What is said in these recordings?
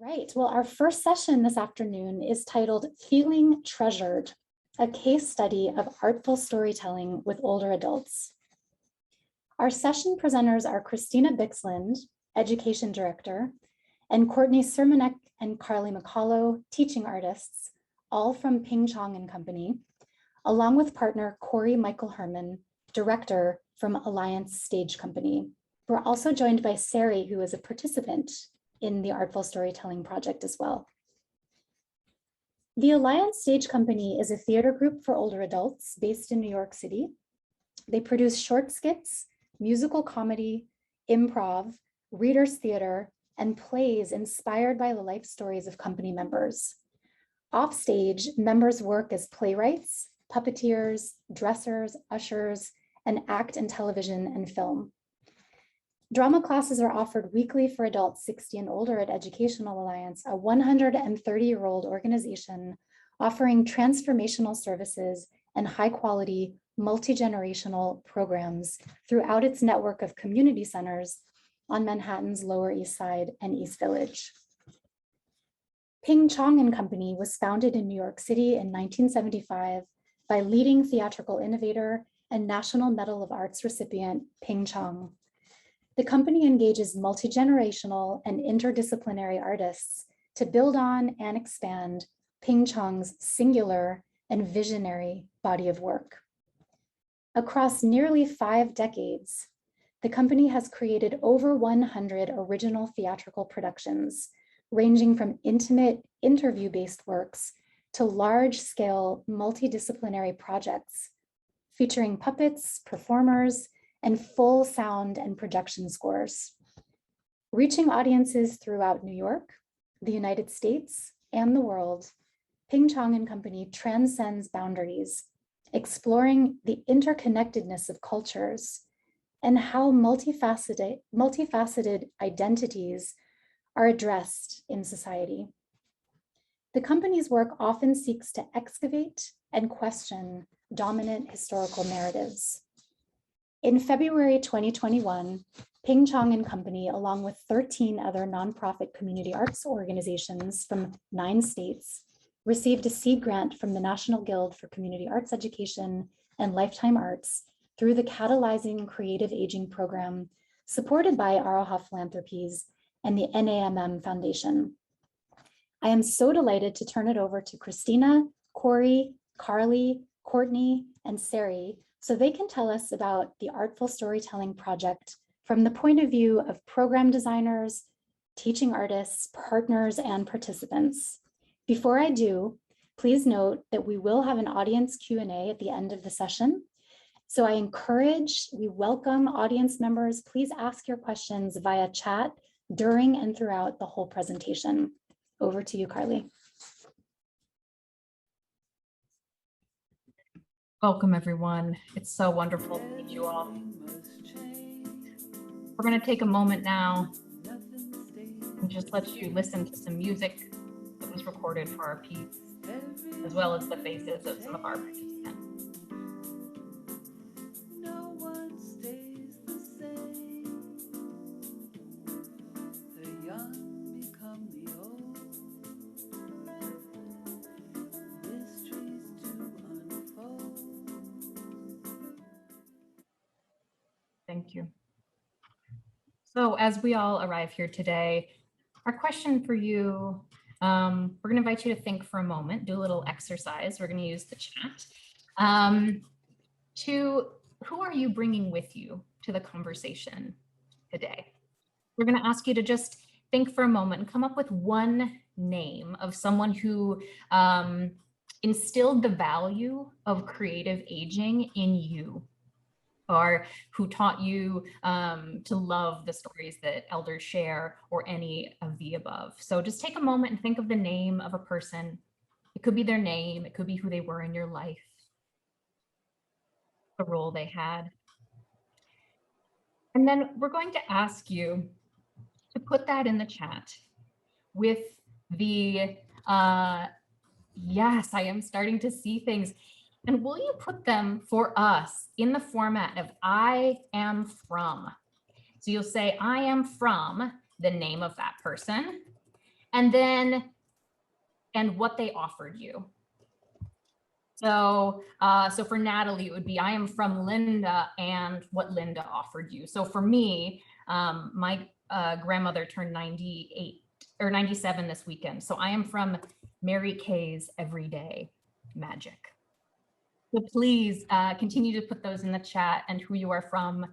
Right. Well, our first session this afternoon is titled Feeling Treasured, a case study of artful storytelling with older adults. Our session presenters are Christina Bixland, Education Director, and Courtney Surmanek and Carly McCollow, teaching artists, all from Chong and Company, along with partner Cory Herman, Director from Alliance Stage Company. We're also joined by Sari, who is a participant in the Artful Storytelling Project as well. The Alliance Stage Company is a theater group for older adults based in New York City. They produce short skits, musical comedy, improv, readers theater, and plays inspired by the life stories of company members. Offstage, members work as playwrights, puppeteers, dressers, ushers, and act in television and film. Drama classes are offered weekly for adults 60 and older at Educational Alliance, a 130-year-old organization offering transformational services and high-quality, multi-generational programs throughout its network of community centers on Manhattan's Lower East Side and East Village. Chong and Company was founded in New York City in 1975 by leading theatrical innovator and National Medal of Arts recipient Chong. The company engages multi-generational and interdisciplinary artists to build on and expand Chong's singular and visionary body of work. Across nearly 5 decades, the company has created over 100 original theatrical productions, ranging from intimate interview-based works to large-scale multidisciplinary projects, featuring puppets, performers, and full sound and production scores, reaching audiences throughout New York, the United States, and the world. Chong and Company transcends boundaries, exploring the interconnectedness of cultures and how multifaceted identities are addressed in society. The company's work often seeks to excavate and question dominant historical narratives. In February 2021, Chong and Company, along with 13 other nonprofit community arts organizations from 9 states, received a seed grant from the National Guild for Community Arts Education and Lifetime Arts through the Catalyzing Creative Aging Program, supported by Aroha Philanthropies and the NAMM Foundation. I am so delighted to turn it over to Christina, Cory, Carly, Courtney, and Sari, so they can tell us about the Artful Storytelling Project from the point of view of program designers, teaching artists, partners, and participants. Before I do, please note that we will have an audience Q&A at the end of the session. So we welcome audience members. Please ask your questions via chat during and throughout the whole presentation. Over to you, Carly. Welcome, everyone. It's so wonderful to meet you all. We're going to take a moment now and just let you listen to some music that was recorded for our piece, as well as the faces of some of our participants. Thank you. So as we all arrive here today, our question for you, we're going to invite you to think for a moment, do a little exercise. We're going to use the chat. Who are you bringing with you to the conversation today? We're going to ask you to just think for a moment and come up with one name of someone who instilled the value of creative aging in you, or who taught you to love the stories that elders share, or any of the above. So just take a moment and think of the name of a person. It could be their name, it could be who they were in your life, the role they had. And then we're going to ask you to put that in the chat with the, yes, I am starting to see things. And will you put them for us in the format of I am from? So you'll say, I am from the name of that person. and what they offered you. So, so for Natalie, it would be, I am from Linda and what Linda offered you. So for me, my grandmother turned 98 or 97 this weekend. So I am from Mary Kay's Everyday Magic. So please continue to put those in the chat and who you are from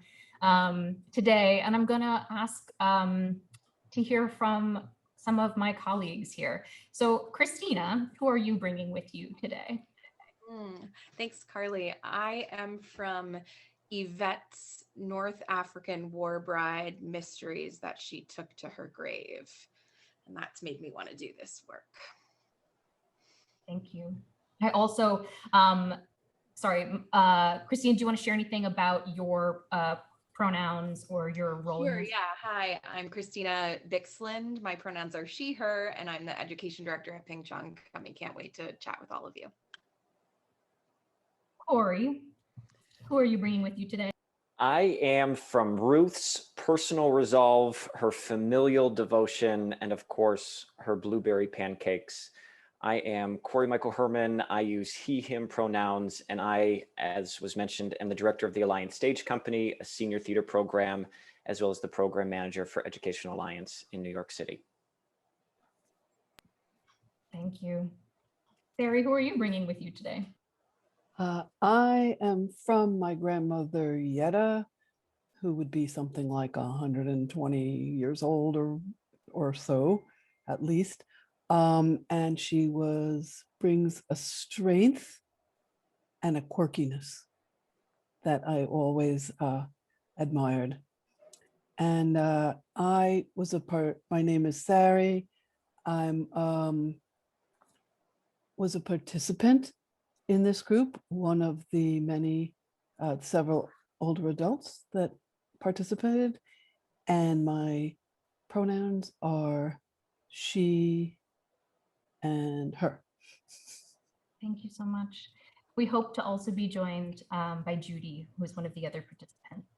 today. And I'm gonna ask to hear from some of my colleagues here. So Christina, who are you bringing with you today? Thanks, Carly. I am from Yvette's North African war bride mysteries that she took to her grave. And that's made me want to do this work. Thank you. I also, sorry, Christina, do you want to share anything about your pronouns or your role? Sure, yeah. Hi, I'm Christina Bixland. My pronouns are she, her, and I'm the education director at Ping Chong Company. Can't wait to chat with all of you. Cory, who are you bringing with you today? I am from Ruth's personal resolve, her familial devotion, and of course, her blueberry pancakes. I am Cory Michael Herman. I use he, him pronouns, and I, as was mentioned, am the director of the Alliance Stage Company, a senior theater program, as well as the program manager for Education Alliance in New York City. Thank you. Barry, who are you bringing with you today? I am from my grandmother Yetta, who would be something like 120 years old or so, at least. And she brings a strength and a quirkiness that I always admired. And my name is Sari. I'm was a participant in this group, one of the many, several older adults that participated, and my pronouns are she and her. Thank you so much. We hope to also be joined by Judy, who is one of the other participants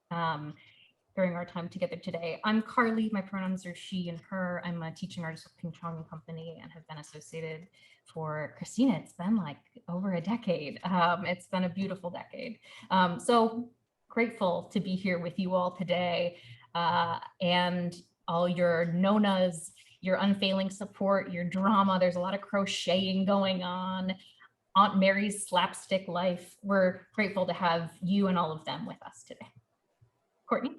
during our time together today. I'm Carly, my pronouns are she and her. I'm a teaching artist with Ping Chong Company and have been associated for Christina. It's been like over a decade. It's been a beautiful decade. So grateful to be here with you all today and all your nonas, your unfailing support, your drama. There's a lot of crocheting going on. Aunt Mary's slapstick life. We're grateful to have you and all of them with us today. Courtney?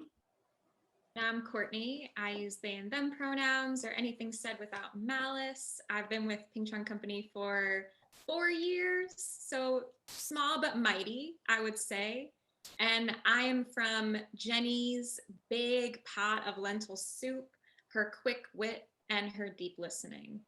I'm Courtney. I use they and them pronouns or anything said without malice. I've been with Ping Chong Company for 4 years, so small but mighty, I would say. And I am from Jenny's big pot of lentil soup, her quick wit, and her deep listening.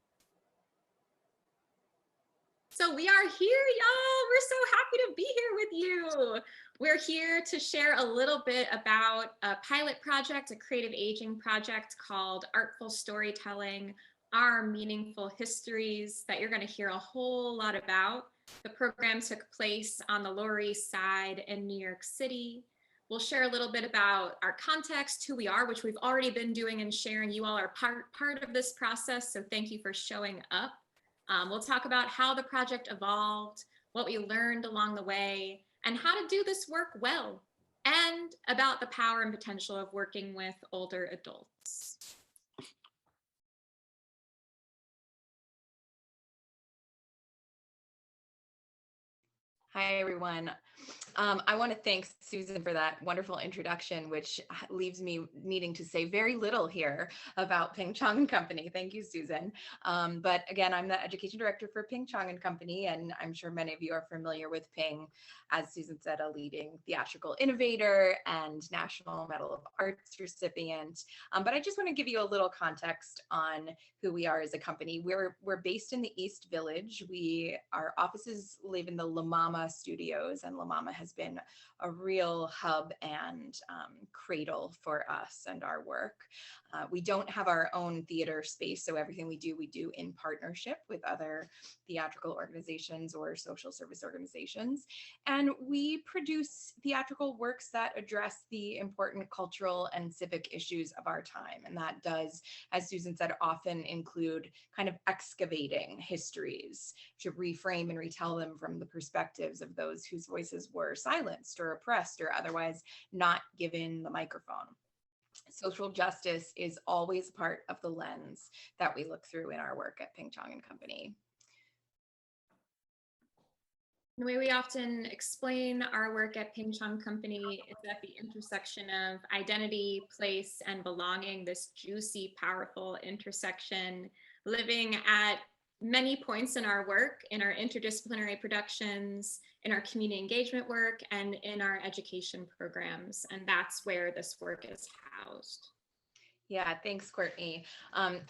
So we are here, y'all. We're so happy to be here with you. We're here to share a little bit about a pilot project, a creative aging project called Artful Storytelling, Our Meaningful Histories, that you're going to hear a whole lot about. The program took place on the Lower East Side in New York City. We'll share a little bit about our context, who we are, which we've already been doing and sharing. You all are part of this process, so thank you for showing up. We'll talk about how the project evolved, what we learned along the way, and how to do this work well, and about the power and potential of working with older adults. Hi, everyone. I want to thank Susan for that wonderful introduction, which leaves me needing to say very little here about Ping Chong Company. Thank you, Susan. But again, I'm the education director for Ping Chong Company, and I'm sure many of you are familiar with Ping, as Susan said, a leading theatrical innovator and National Medal of Arts recipient. But I just want to give you a little context on who we are as a company. We're based in the East Village. Our offices live in the La Mama Studios, and La Mama has been a real hub and cradle for us and our work. We don't have our own theater space, so everything we do in partnership with other theatrical organizations or social service organizations. And we produce theatrical works that address the important cultural and civic issues of our time. And that does, as Susan said, often include kind of excavating histories to reframe and retell them from the perspectives of those whose voices were silenced or oppressed or otherwise not given the microphone. Social justice is always part of the lens that we look through in our work at Ping Chong and Company. The way we often explain our work at Ping Chong Company is at the intersection of identity, place, and belonging, this juicy, powerful intersection, living at many points in our work, in our interdisciplinary productions, in our community engagement work, and in our education programs. And that's where this work is housed. Yeah, thanks, Courtney.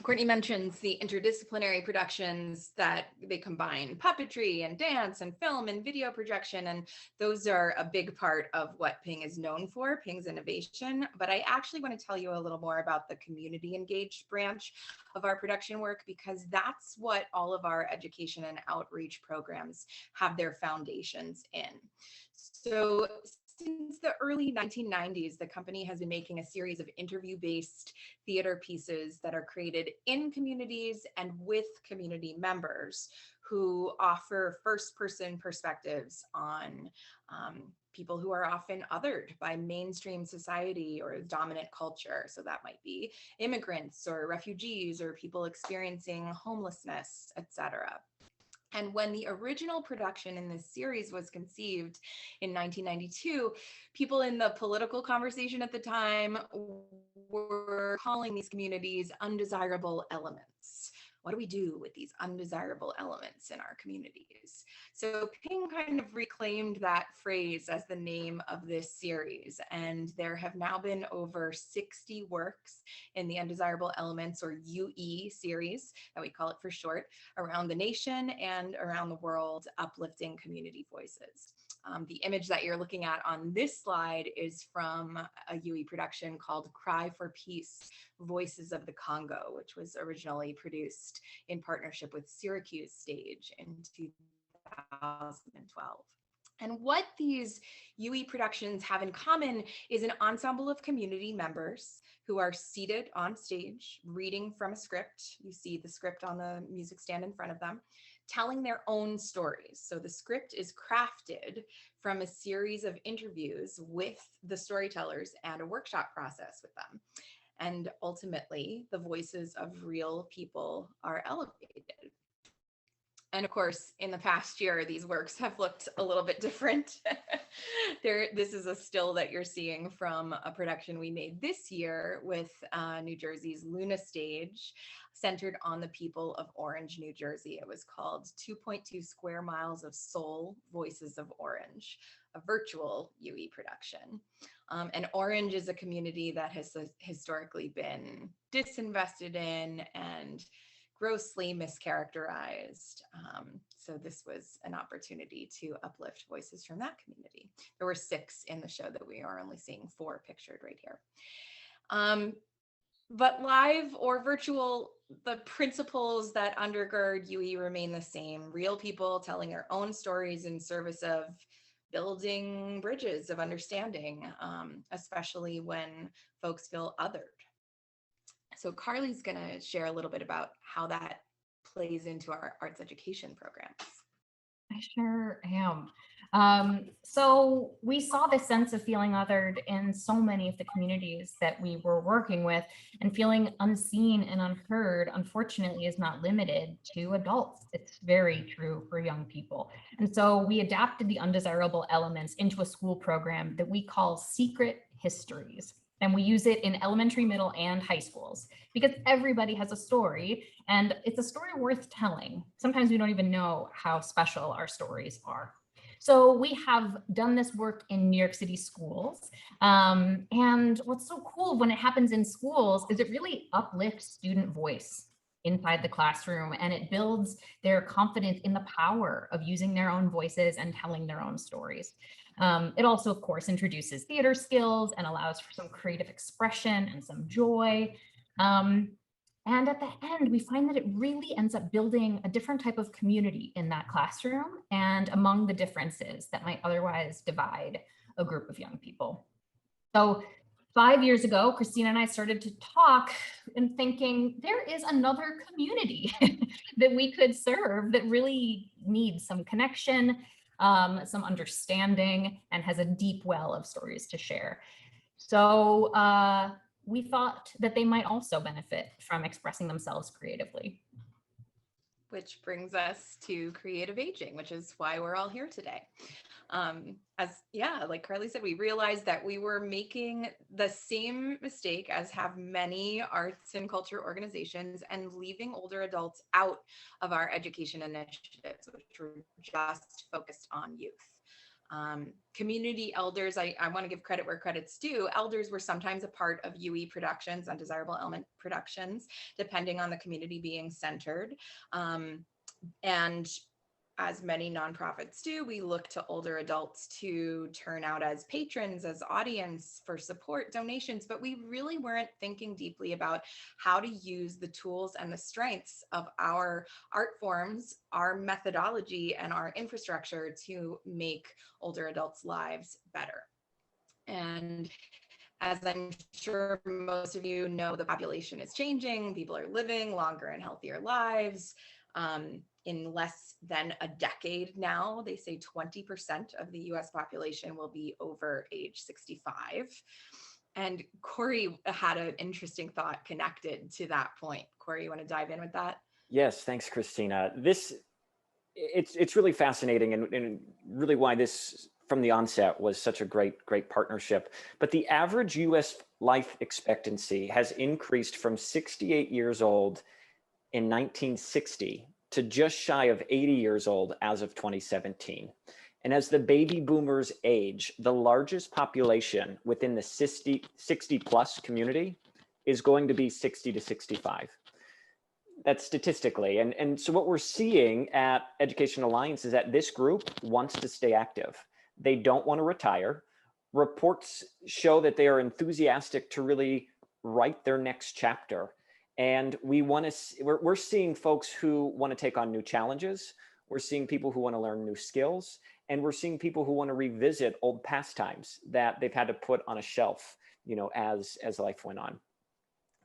Courtney mentions the interdisciplinary productions that they combine puppetry and dance and film and video projection, and those are a big part of what Ping is known for, Ping's innovation. But I actually want to tell you a little more about the community engaged branch of our production work, because that's what all of our education and outreach programs have their foundations in. So since the early 1990s, the company has been making a series of interview-based theater pieces that are created in communities and with community members who offer first-person perspectives on people who are often othered by mainstream society or dominant culture. So that might be immigrants or refugees or people experiencing homelessness, etc. And when the original production in this series was conceived in 1992, people in the political conversation at the time were calling these communities undesirable elements. What do we do with these undesirable elements in our communities? So Ping kind of reclaimed that phrase as the name of this series. And there have now been over 60 works in the Undesirable Elements, or UE series, that we call it for short, around the nation and around the world, uplifting community voices. The image that you're looking at on this slide is from a UE production called Cry for Peace, Voices of the Congo, which was originally produced in partnership with Syracuse Stage in 2012. And what these UE productions have in common is an ensemble of community members who are seated on stage, reading from a script. You see the script on the music stand in front of them, telling their own stories. So the script is crafted from a series of interviews with the storytellers and a workshop process with them. And ultimately, the voices of real people are elevated. And of course, in the past year, these works have looked a little bit different. This is a still that you're seeing from a production we made this year with New Jersey's Luna Stage, centered on the people of Orange, New Jersey. It was called 2.2 Square Miles of Soul, Voices of Orange, a virtual UE production. And Orange is a community that has historically been disinvested in and grossly mischaracterized. So this was an opportunity to uplift voices from that community. There were 6 in the show that we are only seeing 4 pictured right here. But live or virtual, the principles that undergird UE remain the same. Real people telling their own stories in service of building bridges of understanding, especially when folks feel othered. So Carly's gonna share a little bit about how that plays into our arts education programs. I sure am. So we saw this sense of feeling othered in so many of the communities that we were working with, and feeling unseen and unheard, unfortunately, is not limited to adults. It's very true for young people. And so we adapted the Undesirable Elements into a school program that we call Secret Histories. And we use it in elementary, middle, and high schools, because everybody has a story, and it's a story worth telling. Sometimes we don't even know how special our stories are. So we have done this work in New York City schools. And what's so cool when it happens in schools is it really uplifts student voice. inside the classroom, and it builds their confidence in the power of using their own voices and telling their own stories. It also, of course, introduces theater skills and allows for some creative expression and some joy. And at the end, we find that it really ends up building a different type of community in that classroom and among the differences that might otherwise divide a group of young people. So 5 years ago, Christina and I started to talk and thinking there is another community that we could serve that really needs some connection, some understanding, and has a deep well of stories to share. So we thought that they might also benefit from expressing themselves creatively. Which brings us to creative aging, which is why we're all here today. Like Carly said, we realized that we were making the same mistake as have many arts and culture organizations, and leaving older adults out of our education initiatives, which were just focused on youth. Community elders, I want to give credit where credit's due. Elders were sometimes a part of UE productions, Undesirable Element productions, depending on the community being centered. And as many nonprofits do, we look to older adults to turn out as patrons, as audience for support, donations, but we really weren't thinking deeply about how to use the tools and the strengths of our art forms, our methodology, and our infrastructure to make older adults' lives better. And as I'm sure most of you know, the population is changing. People are living longer and healthier lives. In less than a decade now, they say 20% of the US population will be over age 65. And Cory had an interesting thought connected to that point. Cory, you want to dive in with that? Yes, thanks, Christina. It's really fascinating, and really why this from the onset was such a great partnership. But the average US life expectancy has increased from 68 years old in 1960 to just shy of 80 years old as of 2017. And as the baby boomers age, the largest population within the 60 plus community is going to be 60 to 65. That's statistically. And so what we're seeing at Education Alliance is that this group wants to stay active. They don't want to retire. Reports show that they are enthusiastic to really write their next chapter. And we're seeing folks who want to take on new challenges. We're seeing people who want to learn new skills, and we're seeing people who want to revisit old pastimes that they've had to put on a shelf, as life went on.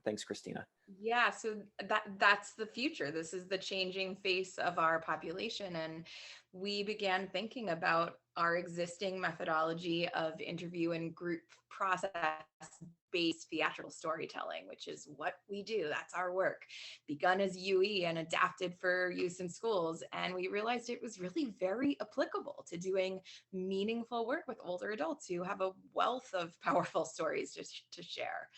Thanks, Christina. Yeah, so that's the future. This is the changing face of our population. And we began thinking about our existing methodology of interview and group process-based theatrical storytelling, which is what we do. That's our work, begun as UE and adapted for use in schools. And we realized it was really very applicable to doing meaningful work with older adults who have a wealth of powerful stories to share.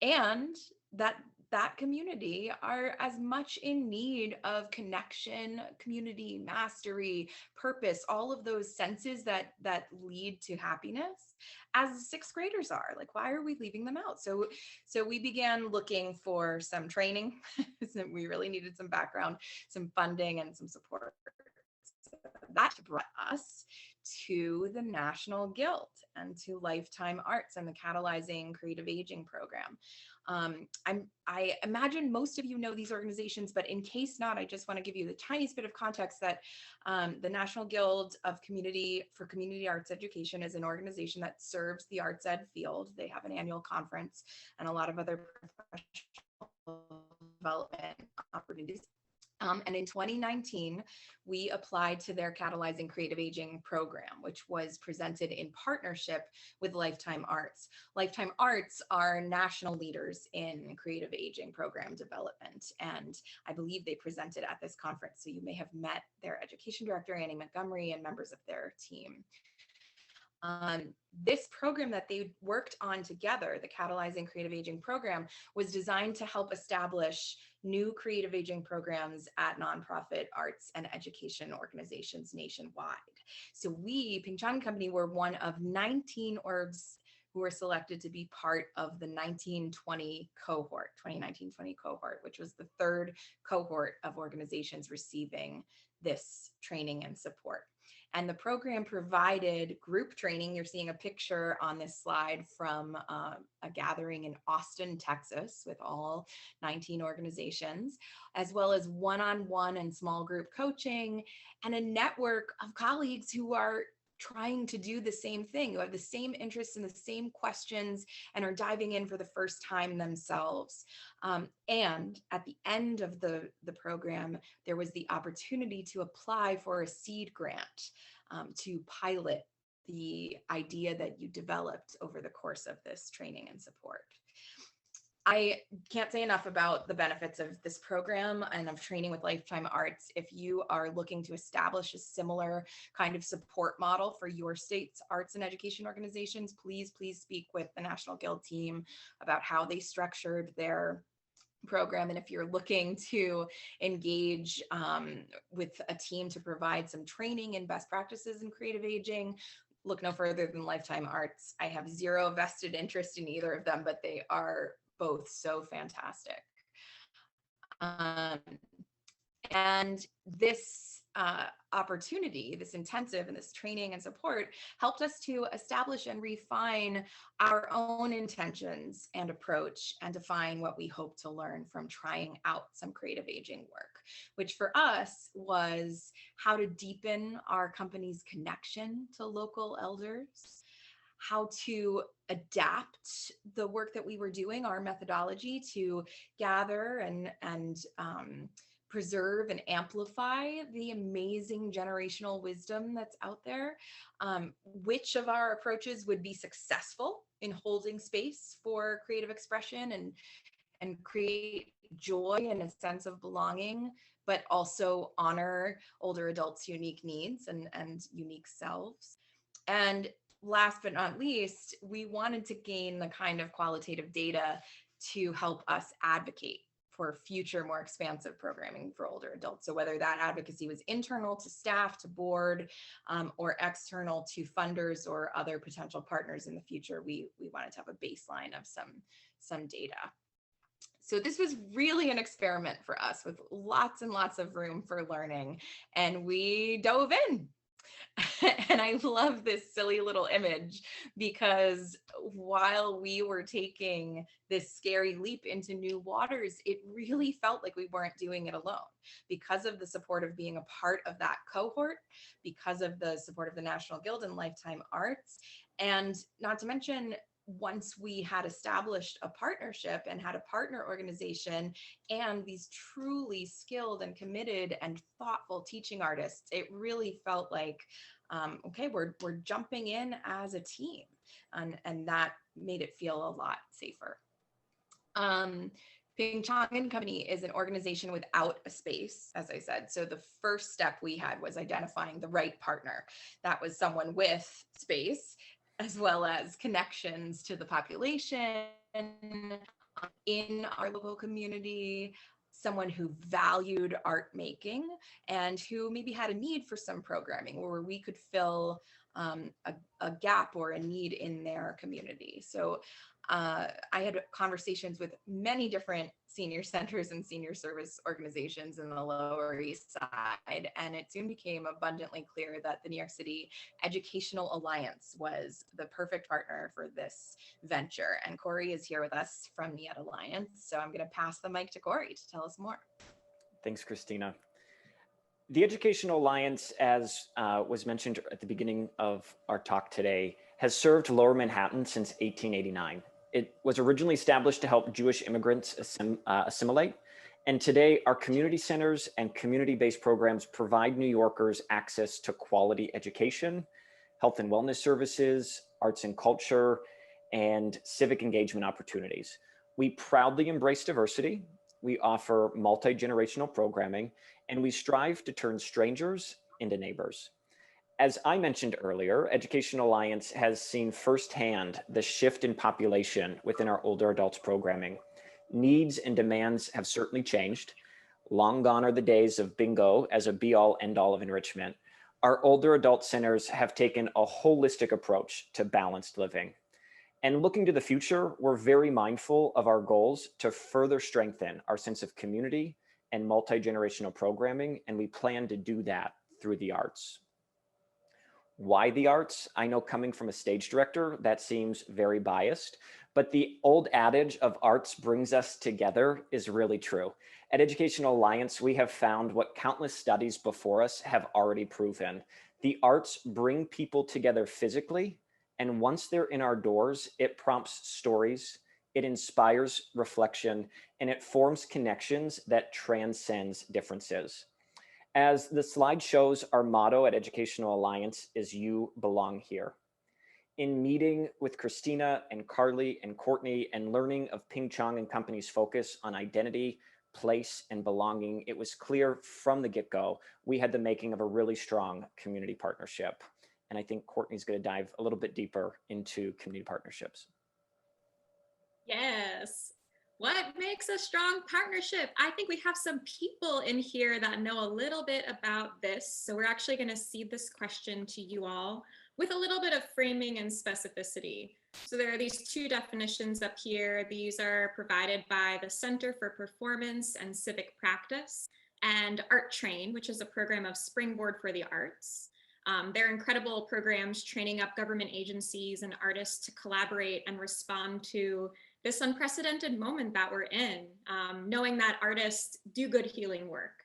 And that community are as much in need of connection, community, mastery, purpose, all of those senses that lead to happiness as sixth graders are. Like, why are we leaving them out? So we began looking for some training. We really needed some background, some funding, and some support. So that brought us to the National Guild and to Lifetime Arts and the Catalyzing Creative Aging program. I imagine most of you know these organizations, but in case not, I just want to give you the tiniest bit of context that the National Guild of Community Arts Education is an organization that serves the arts ed field. They have an annual conference and a lot of other professional development opportunities. And in 2019, we applied to their Catalyzing Creative Aging program, which was presented in partnership with Lifetime Arts. Lifetime Arts are national leaders in creative aging program development, and I believe they presented at this conference. So you may have met their education director, Annie Montgomery, and members of their team. This program that they worked on together, the Catalyzing Creative Aging program, was designed to help establish new creative aging programs at nonprofit arts and education organizations nationwide. So we, Ping Chong Company, were one of 19 orgs who were selected to be part of the 1920 cohort, 2019-20 cohort, which was the third cohort of organizations receiving this training and support. And the program provided group training. You're seeing a picture on this slide from a gathering in Austin, Texas, with all 19 organizations, as well as one-on-one and small group coaching, and a network of colleagues who are trying to do the same thing, who have the same interests and the same questions and are diving in for the first time themselves. And at the end of the program, there was the opportunity to apply for a seed grant to pilot the idea that you developed over the course of this training and support. I can't say enough about the benefits of this program and of training with Lifetime Arts. If you are looking to establish a similar kind of support model for your state's arts and education organizations, please speak with the National Guild team about how they structured their program. And if you're looking to engage with a team to provide some training and best practices in creative aging, look no further than Lifetime Arts. I have zero vested interest in either of them, but they are both so fantastic. And this opportunity, this intensive and this training and support helped us to establish and refine our own intentions and approach and define what we hope to learn from trying out some creative aging work, which for us was how to deepen our company's connection to local elders, how to adapt the work that we were doing, our methodology, to gather and preserve and amplify the amazing generational wisdom that's out there. Which of our approaches would be successful in holding space for creative expression and create joy and a sense of belonging, but also honor older adults' unique needs and unique selves. And last but not least, we wanted to gain the kind of qualitative data to help us advocate for future, more expansive programming for older adults. So whether that advocacy was internal to staff, to board, or external to funders or other potential partners in the future, we wanted to have a baseline of some data. So this was really an experiment for us with lots and lots of room for learning, and we dove in. And I love this silly little image because while we were taking this scary leap into new waters, it really felt like we weren't doing it alone because of the support of being a part of that cohort, because of the support of the National Guild and Lifetime Arts, and not to mention, once we had established a partnership and had a partner organization and these truly skilled and committed and thoughtful teaching artists, it really felt like, okay, we're jumping in as a team, and that made it feel a lot safer. Chong Company is an organization without a space, as I said. So the first step we had was identifying the right partner. That was someone with space, as well as connections to the population in our local community, someone who valued art making and who maybe had a need for some programming where we could fill a gap or a need in their community. So I had conversations with many different senior centers and senior service organizations in the Lower East Side, and it soon became abundantly clear that the New York City Educational Alliance was the perfect partner for this venture. And Cory is here with us from the Ed Alliance, so I'm going to pass the mic to Cory to tell us more. Thanks, Christina. The Educational Alliance, as was mentioned at the beginning of our talk today, has served Lower Manhattan since 1889. It was originally established to help Jewish immigrants assimilate. And today, our community centers and community-based programs provide New Yorkers access to quality education, health and wellness services, arts and culture, and civic engagement opportunities. We proudly embrace diversity. We offer multi-generational programming, and we strive to turn strangers into neighbors. As I mentioned earlier, Educational Alliance has seen firsthand the shift in population within our older adults programming. Needs and demands have certainly changed. Long gone are the days of bingo as a be-all, end-all of enrichment. Our older adult centers have taken a holistic approach to balanced living. And looking to the future, we're very mindful of our goals to further strengthen our sense of community and multi-generational programming, and we plan to do that through the arts. Why the arts? I know coming from a stage director, that seems very biased, but the old adage of arts brings us together is really true. At Educational Alliance, we have found what countless studies before us have already proven. The arts bring people together physically, and once they're in our doors, it prompts stories, it inspires reflection, and it forms connections that transcends differences. As the slide shows, our motto at Educational Alliance is "You belong here." In meeting with Christina and Carly and Courtney and learning of Ping Chong and company's focus on identity, place, and belonging, it was clear from the get-go we had the making of a really strong community partnership. And I think Courtney's going to dive a little bit deeper into community partnerships. Yes. What makes a strong partnership? I think we have some people in here that know a little bit about this. So we're actually going to cede this question to you all with a little bit of framing and specificity. So there are these two definitions up here. These are provided by the Center for Performance and Civic Practice and Art Train, which is a program of Springboard for the Arts. They're incredible programs training up government agencies and artists to collaborate and respond to this unprecedented moment that we're in, knowing that artists do good healing work.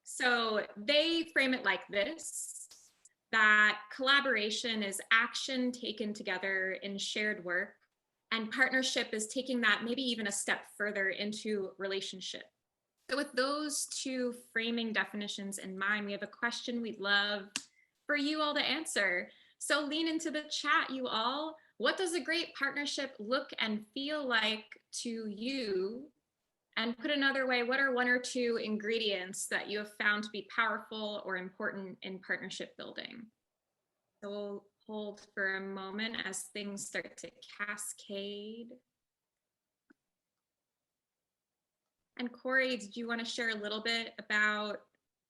So they frame it like this, that collaboration is action taken together in shared work, and partnership is taking that maybe even a step further into relationship. So with those two framing definitions in mind, we have a question we'd love for you all to answer. So lean into the chat, you all. What does a great partnership look and feel like to you? And put another way, what are one or two ingredients that you have found to be powerful or important in partnership building? So we'll hold for a moment as things start to cascade. And Cory, did you want to share a little bit about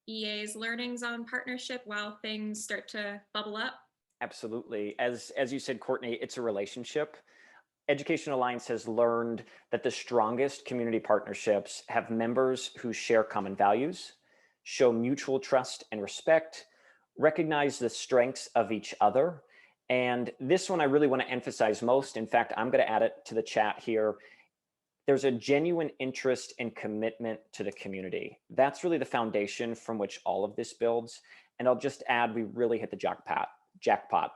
EA's learnings on partnership while things start to bubble up? Absolutely. As you said, Courtney, it's a relationship. Education Alliance has learned that the strongest community partnerships have members who share common values, show mutual trust and respect, recognize the strengths of each other. And this one I really want to emphasize most. In fact, I'm going to add it to the chat here. There's a genuine interest and commitment to the community. That's really the foundation from which all of this builds. And I'll just add, we really hit the jackpot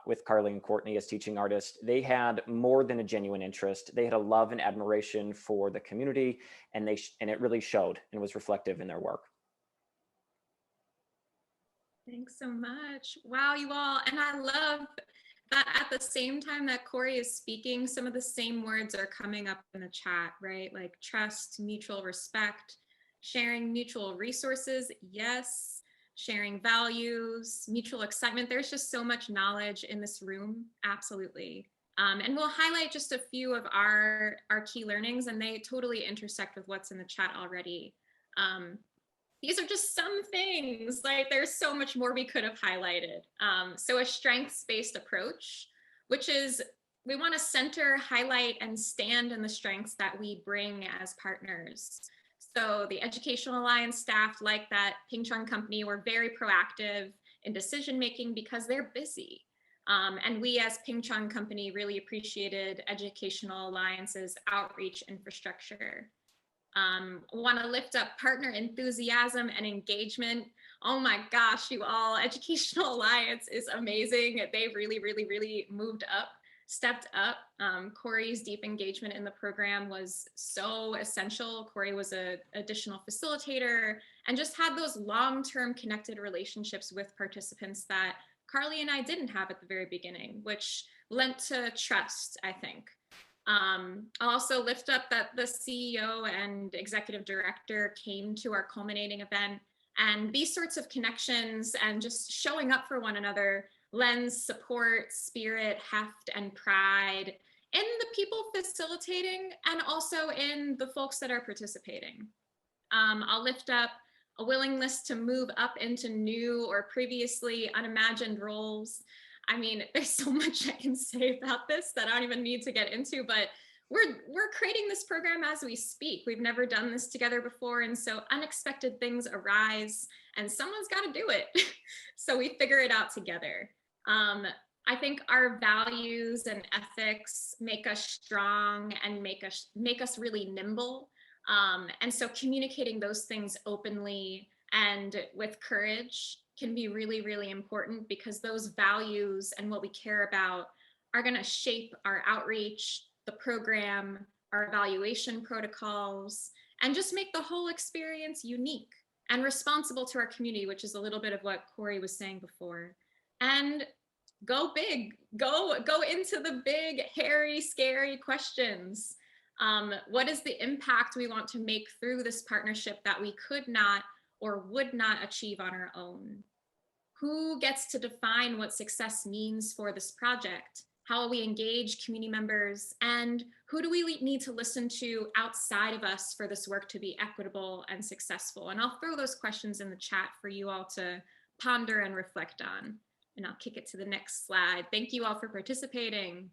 with Carly and Courtney as teaching artists. They had more than a genuine interest. They had a love and admiration for the community, and it really showed and was reflective in their work. Thanks so much. Wow, you all. And I love that at the same time that Cory is speaking, some of the same words are coming up in the chat, right? Like trust, mutual respect, sharing mutual resources. Yes. Sharing values, mutual excitement. There's just so much knowledge in this room. Absolutely. And we'll highlight just a few of our key learnings, and they totally intersect with what's in the chat already. These are just some things, like there's so much more we could have highlighted. So a strengths-based approach, which is we want to center, highlight, and stand in the strengths that we bring as partners. So the Educational Alliance staff, like that Ping Chong company, were very proactive in decision-making because they're busy. And we as Ping Chong company really appreciated Educational Alliance's outreach infrastructure. Want to lift up partner enthusiasm and engagement. Oh my gosh, you all, Educational Alliance is amazing. They really moved up, stepped up. Cory's deep engagement in the program was so essential. Cory was an additional facilitator and just had those long-term connected relationships with participants that Carly and I didn't have at the very beginning, which lent to trust, I think. I'll also lift up that the CEO and executive director came to our culminating event, and these sorts of connections and just showing up for one another lends support, spirit, heft, and pride in the people facilitating and also in the folks that are participating. I'll lift up a willingness to move up into new or previously unimagined roles. I mean, there's so much I can say about this that I don't even need to get into, but we're creating this program as we speak. We've never done this together before, and so unexpected things arise, and someone's got to do it. So we figure it out together. I think our values and ethics make us strong and make us really nimble. And so communicating those things openly and with courage can be really, really important, because those values and what we care about are going to shape our outreach, the program, our evaluation protocols, and just make the whole experience unique and responsible to our community, which is a little bit of what Cory was saying before. And go big, go into the big, hairy, scary questions. What is the impact we want to make through this partnership that we could not or would not achieve on our own? Who gets to define what success means for this project? How will we engage community members? And who do we need to listen to outside of us for this work to be equitable and successful? And I'll throw those questions in the chat for you all to ponder and reflect on. And I'll kick it to the next slide. Thank you all for participating.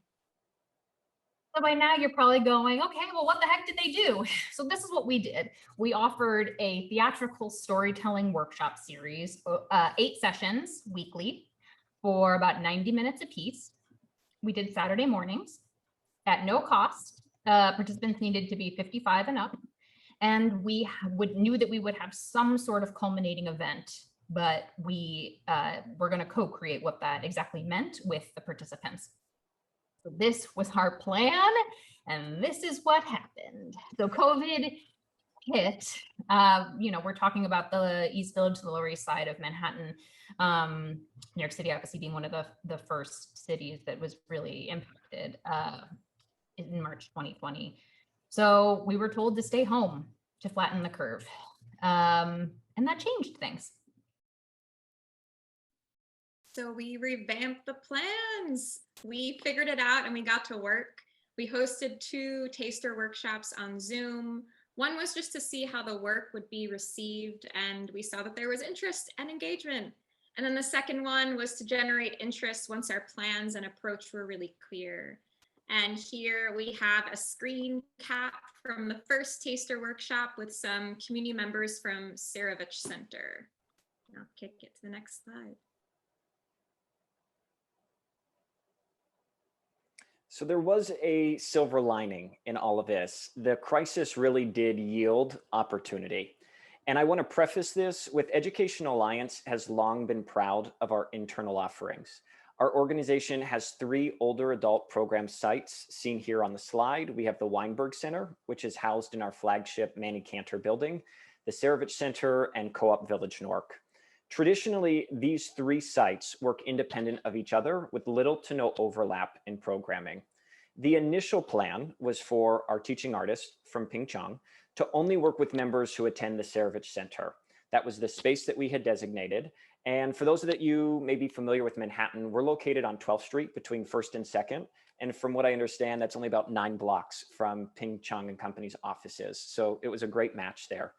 So by now you're probably going, okay, well, what the heck did they do? So this is what we did. We offered a theatrical storytelling workshop series, 8 sessions weekly for about 90 minutes apiece. We did Saturday mornings at no cost. Participants needed to be 55 and up. And we knew that we would have some sort of culminating event, but we were going to co-create what that exactly meant with the participants. So this was our plan, and this is what happened. So COVID hit. We're talking about the East Village, the Lower East Side of Manhattan. New York City obviously being one of the first cities that was really impacted in March 2020. So we were told to stay home to flatten the curve. And that changed things. So we revamped the plans. We figured it out and we got to work. We hosted 2 taster workshops on Zoom. One was just to see how the work would be received, and we saw that there was interest and engagement. And then the second one was to generate interest once our plans and approach were really clear. And here we have a screen cap from the first taster workshop with some community members from Saras Center. I'll kick it to the next slide. So there was a silver lining in all of this. The crisis really did yield opportunity. And I want to preface this with Education Alliance has long been proud of our internal offerings. Our organization has 3 older adult program sites seen here on the slide. We have the Weinberg Center, which is housed in our flagship Manny Cantor building, the Saras Center, and Co-op Village Newark. Traditionally, these 3 sites work independent of each other with little to no overlap in programming. The initial plan was for our teaching artist from Chong to only work with members who attend the Saras Center. That was the space that we had designated. And for those of you may be familiar with Manhattan, we're located on 12th Street between 1st and 2nd. And from what I understand, that's only about 9 blocks from Chong and Company's offices. So it was a great match there.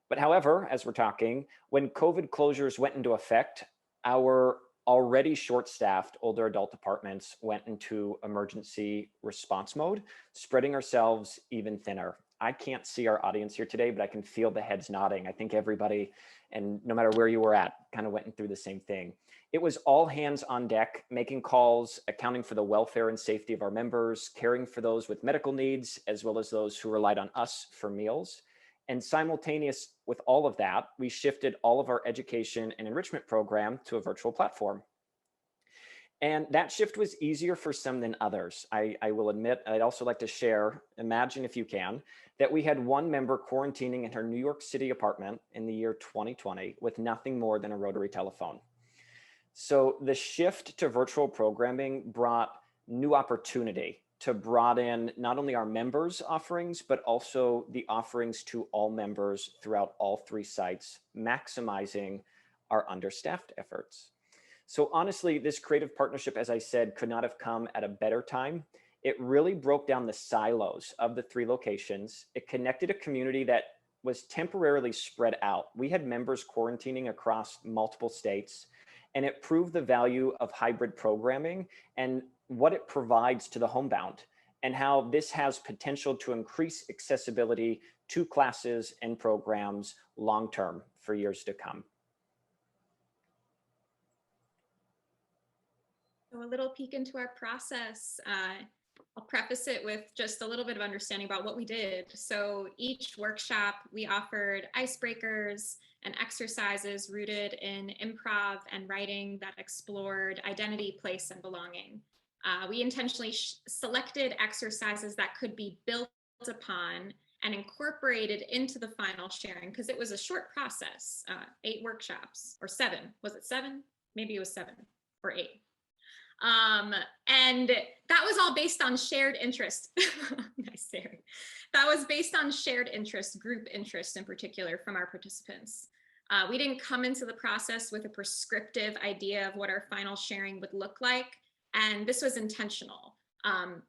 But however, as we're talking, when COVID closures went into effect, our already short-staffed older adult departments went into emergency response mode, spreading ourselves even thinner. I can't see our audience here today, but I can feel the heads nodding. I think everybody, and no matter where you were at, kind of went through the same thing. It was all hands on deck, making calls, accounting for the welfare and safety of our members, caring for those with medical needs, as well as those who relied on us for meals. And simultaneous with all of that, we shifted all of our education and enrichment program to a virtual platform. And that shift was easier for some than others. I will admit, I'd also like to share, imagine if you can, that we had one member quarantining in her New York City apartment in the year 2020 with nothing more than a rotary telephone. So the shift to virtual programming brought new opportunity to broaden not only our members' offerings, but also the offerings to all members throughout all 3 sites, maximizing our understaffed efforts. So honestly, this creative partnership, as I said, could not have come at a better time. It really broke down the silos of the 3 locations. It connected a community that was temporarily spread out. We had members quarantining across multiple states, and it proved the value of hybrid programming and what it provides to the homebound, and how this has potential to increase accessibility to classes and programs long-term for years to come. So a little peek into our process. I'll preface it with just a little bit of understanding about what we did. So each workshop, we offered icebreakers and exercises rooted in improv and writing that explored identity, place, and belonging. We intentionally selected exercises that could be built upon and incorporated into the final sharing because it was a short process, 8 workshops or 7. Was it 7? Maybe it was 7 or 8. And that was all based on shared interest. Nice, Sarah. That was based on shared interest, group interest in particular from our participants. We didn't come into the process with a prescriptive idea of what our final sharing would look like, and this was intentional.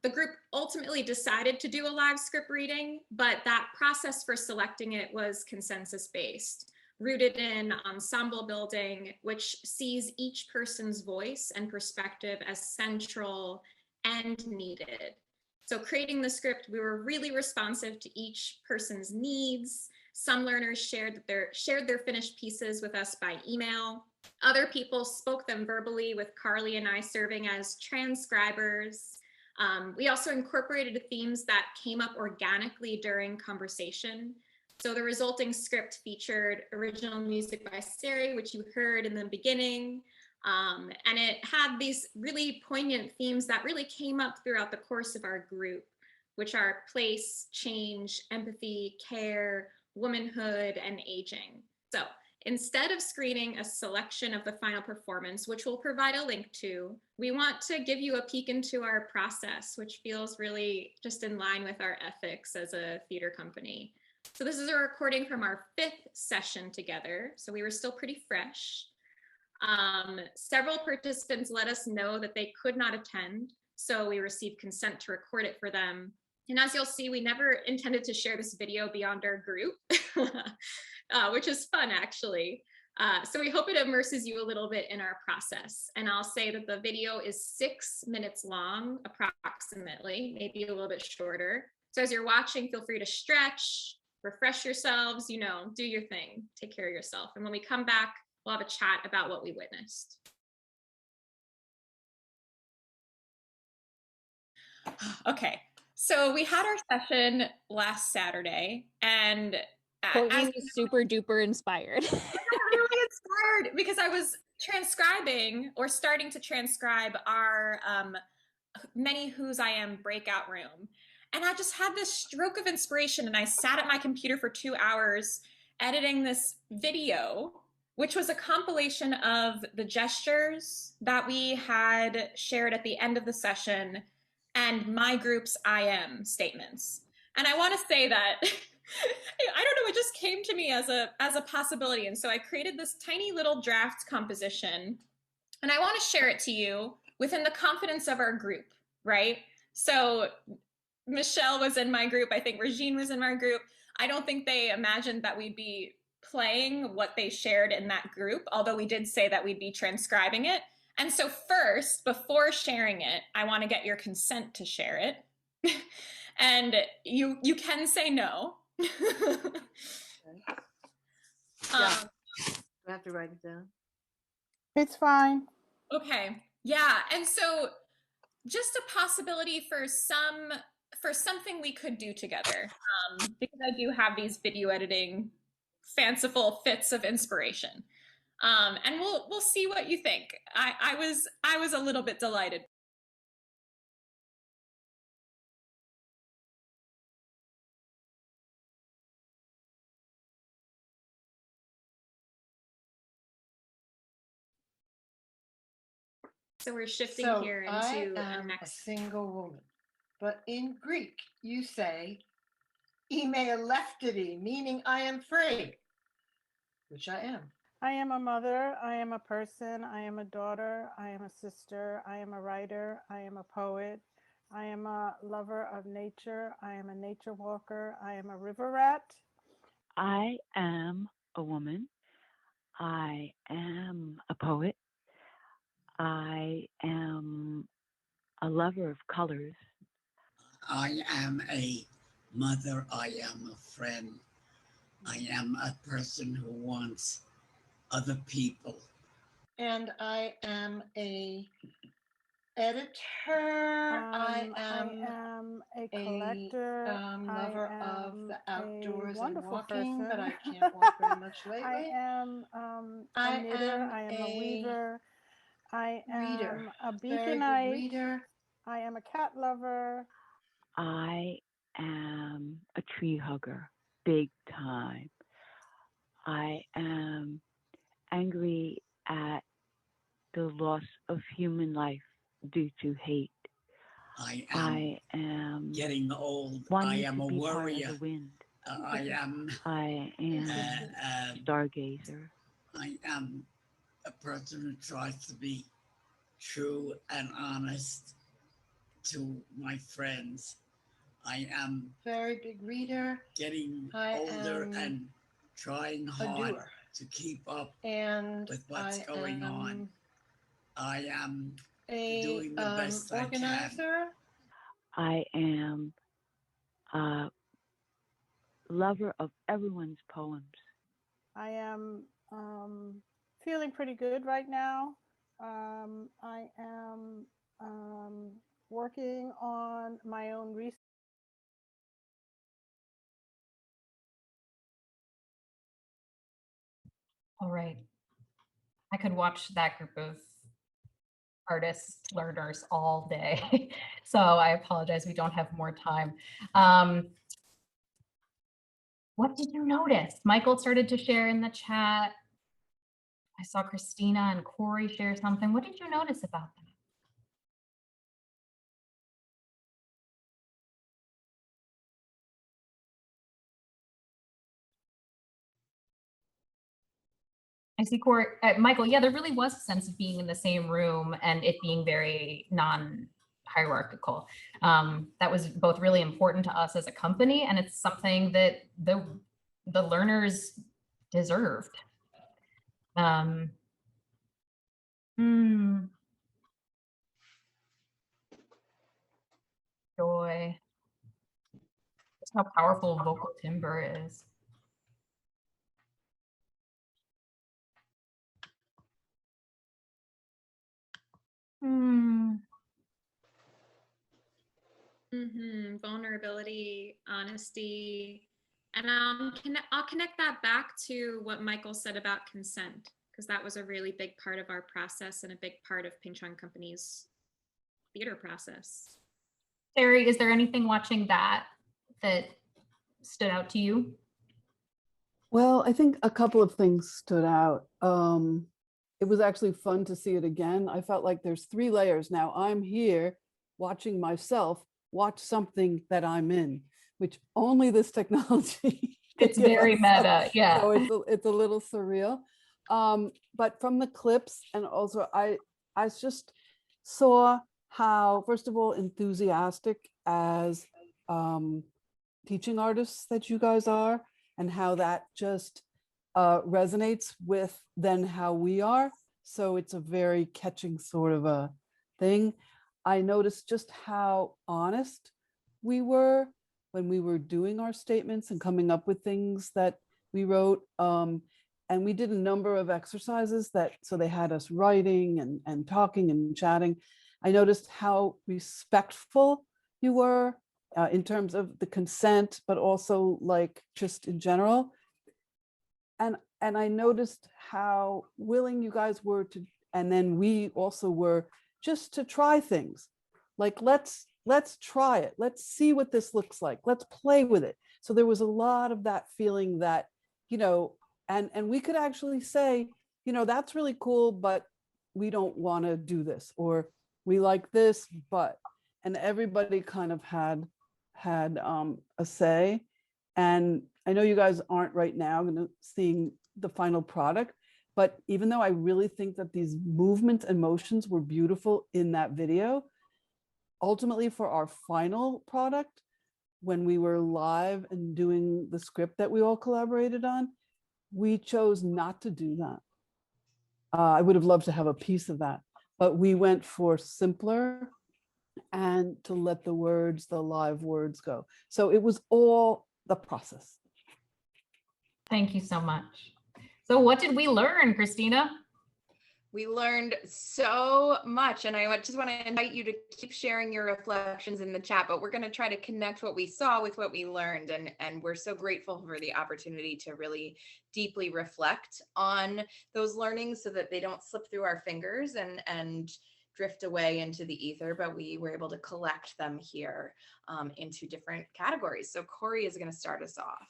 The group ultimately decided to do a live script reading, but that process for selecting it was consensus-based, rooted in ensemble building, which sees each person's voice and perspective as central and needed. So creating the script, we were really responsive to each person's needs. Some learners shared their finished pieces with us by email. Other people spoke them verbally, with Carly and I serving as transcribers. We also incorporated themes that came up organically during conversation. So the resulting script featured original music by Sari, which you heard in the beginning. And it had these really poignant themes that really came up throughout the course of our group, which are place, change, empathy, care, womanhood, and aging. So instead of screening a selection of the final performance, which we'll provide a link to, we want to give you a peek into our process, which feels really just in line with our ethics as a theater company. So this is a recording from our 5th session together. So we were still pretty fresh. Several participants let us know that they could not attend, so we received consent to record it for them. And as you'll see, we never intended to share this video beyond our group, which is fun actually. So we hope it immerses you a little bit in our process. And I'll say that the video is 6 minutes long, approximately, maybe a little bit shorter. So as you're watching, feel free to stretch, refresh yourselves, do your thing, take care of yourself. And when we come back, we'll have a chat about what we witnessed. Okay, so we had our session last Saturday, and Courtney was super duper inspired. I got really inspired because I was transcribing or starting to transcribe our Many Whose I Am breakout room. And I just had this stroke of inspiration, and I sat at my computer for 2 hours editing this video, which was a compilation of the gestures that we had shared at the end of the session and my group's I am statements. And I want to say that, I don't know, it just came to me as a possibility. And so I created this tiny little draft composition, and I want to share it to you within the confidence of our group, right? So Michelle was in my group. I think Regine was in my group. I don't think they imagined that we'd be playing what they shared in that group, although we did say that we'd be transcribing it. And so first, before sharing it, I want to get your consent to share it. And you can say no. Do I have to write it down? It's fine. Okay, yeah. And so just a possibility for something we could do together, because I do have these video editing fanciful fits of inspiration, and we'll see what you think. I was a little bit delighted. So we're shifting here into I am next. a single woman, but in Greek you say "Είμαι ελεύθερη," meaning I am free, which I am. I am a mother. I am a person. I am a daughter. I am a sister. I am a writer. I am a poet. I am a lover of nature. I am a nature walker. I am a river rat. I am a woman. I am a poet. I am a lover of colors. I am a mother. I am a friend. I am a person who wants other people. And I am a editor. I am a collector. lover I of am the a outdoors and wonderful walking, but I person. can't walk very much lately. I am I a knitter. am I am a a weaver. I reader, am a very good beaconite. reader. I am a cat lover. I am a tree hugger, big time. I am angry at the loss of human life due to hate. I am getting old. I wanting am to a be part of warrior. the wind. I am I am stargazer. I am a person who tries to be true and honest to my friends. I am very big reader. Getting older and trying hard to keep up with what's going on. I am doing the best organizer. I can. I am a lover of everyone's poems. I am feeling pretty good right now. I am working on my own research. All right. I could watch that group of artists, learners all day. So I apologize, we don't have more time. What did you notice? Michael started to share in the chat. I saw Christina and Cory share something. What did you notice about them? I see Cory, Michael, yeah, there really was a sense of being in the same room and it being very non-hierarchical. That was both really important to us as a company, and it's something that the learners deserved. Joy. Just how powerful vocal timbre is. Vulnerability, honesty, and I'll connect that back to what Michael said about consent, because that was a really big part of our process and a big part of Ping Chong Company's theater process. Terry, is there anything watching that stood out to you? Well, I think a couple of things stood out. It was actually fun to see it again. I felt like there's 3 layers. Now I'm here watching myself watch something that I'm in, which only this technology. It's very meta, yeah. So it's a little surreal. But from the clips, and also I just saw how, first of all, enthusiastic as teaching artists that you guys are, and how that just resonates with then how we are. So it's a very catching sort of a thing. I noticed just how honest we were when we were doing our statements and coming up with things that we wrote. And we did a number of exercises so they had us writing and talking and chatting. I noticed how respectful you were in terms of the consent, but also like just in general. And I noticed how willing you guys were to, and then we also were, just to try things. Like, let's try it. Let's see what this looks like. Let's play with it. So there was a lot of that feeling that, and we could actually say, that's really cool, but we don't want to do this, or we like this, and everybody kind of had a say. And I know you guys aren't right now seeing the final product, but even though I really think that these movements and motions were beautiful in that video, ultimately for our final product, when we were live and doing the script that we all collaborated on, we chose not to do that. I would have loved to have a piece of that, but we went for simpler and to let the words, the live words go. So it was all the process. Thank you so much. So what did we learn, Christina? We learned so much, and I just want to invite you to keep sharing your reflections in the chat, but we're going to try to connect what we saw with what we learned, and we're so grateful for the opportunity to really deeply reflect on those learnings so that they don't slip through our fingers and drift away into the ether, but we were able to collect them here into different categories. So Cory is going to start us off.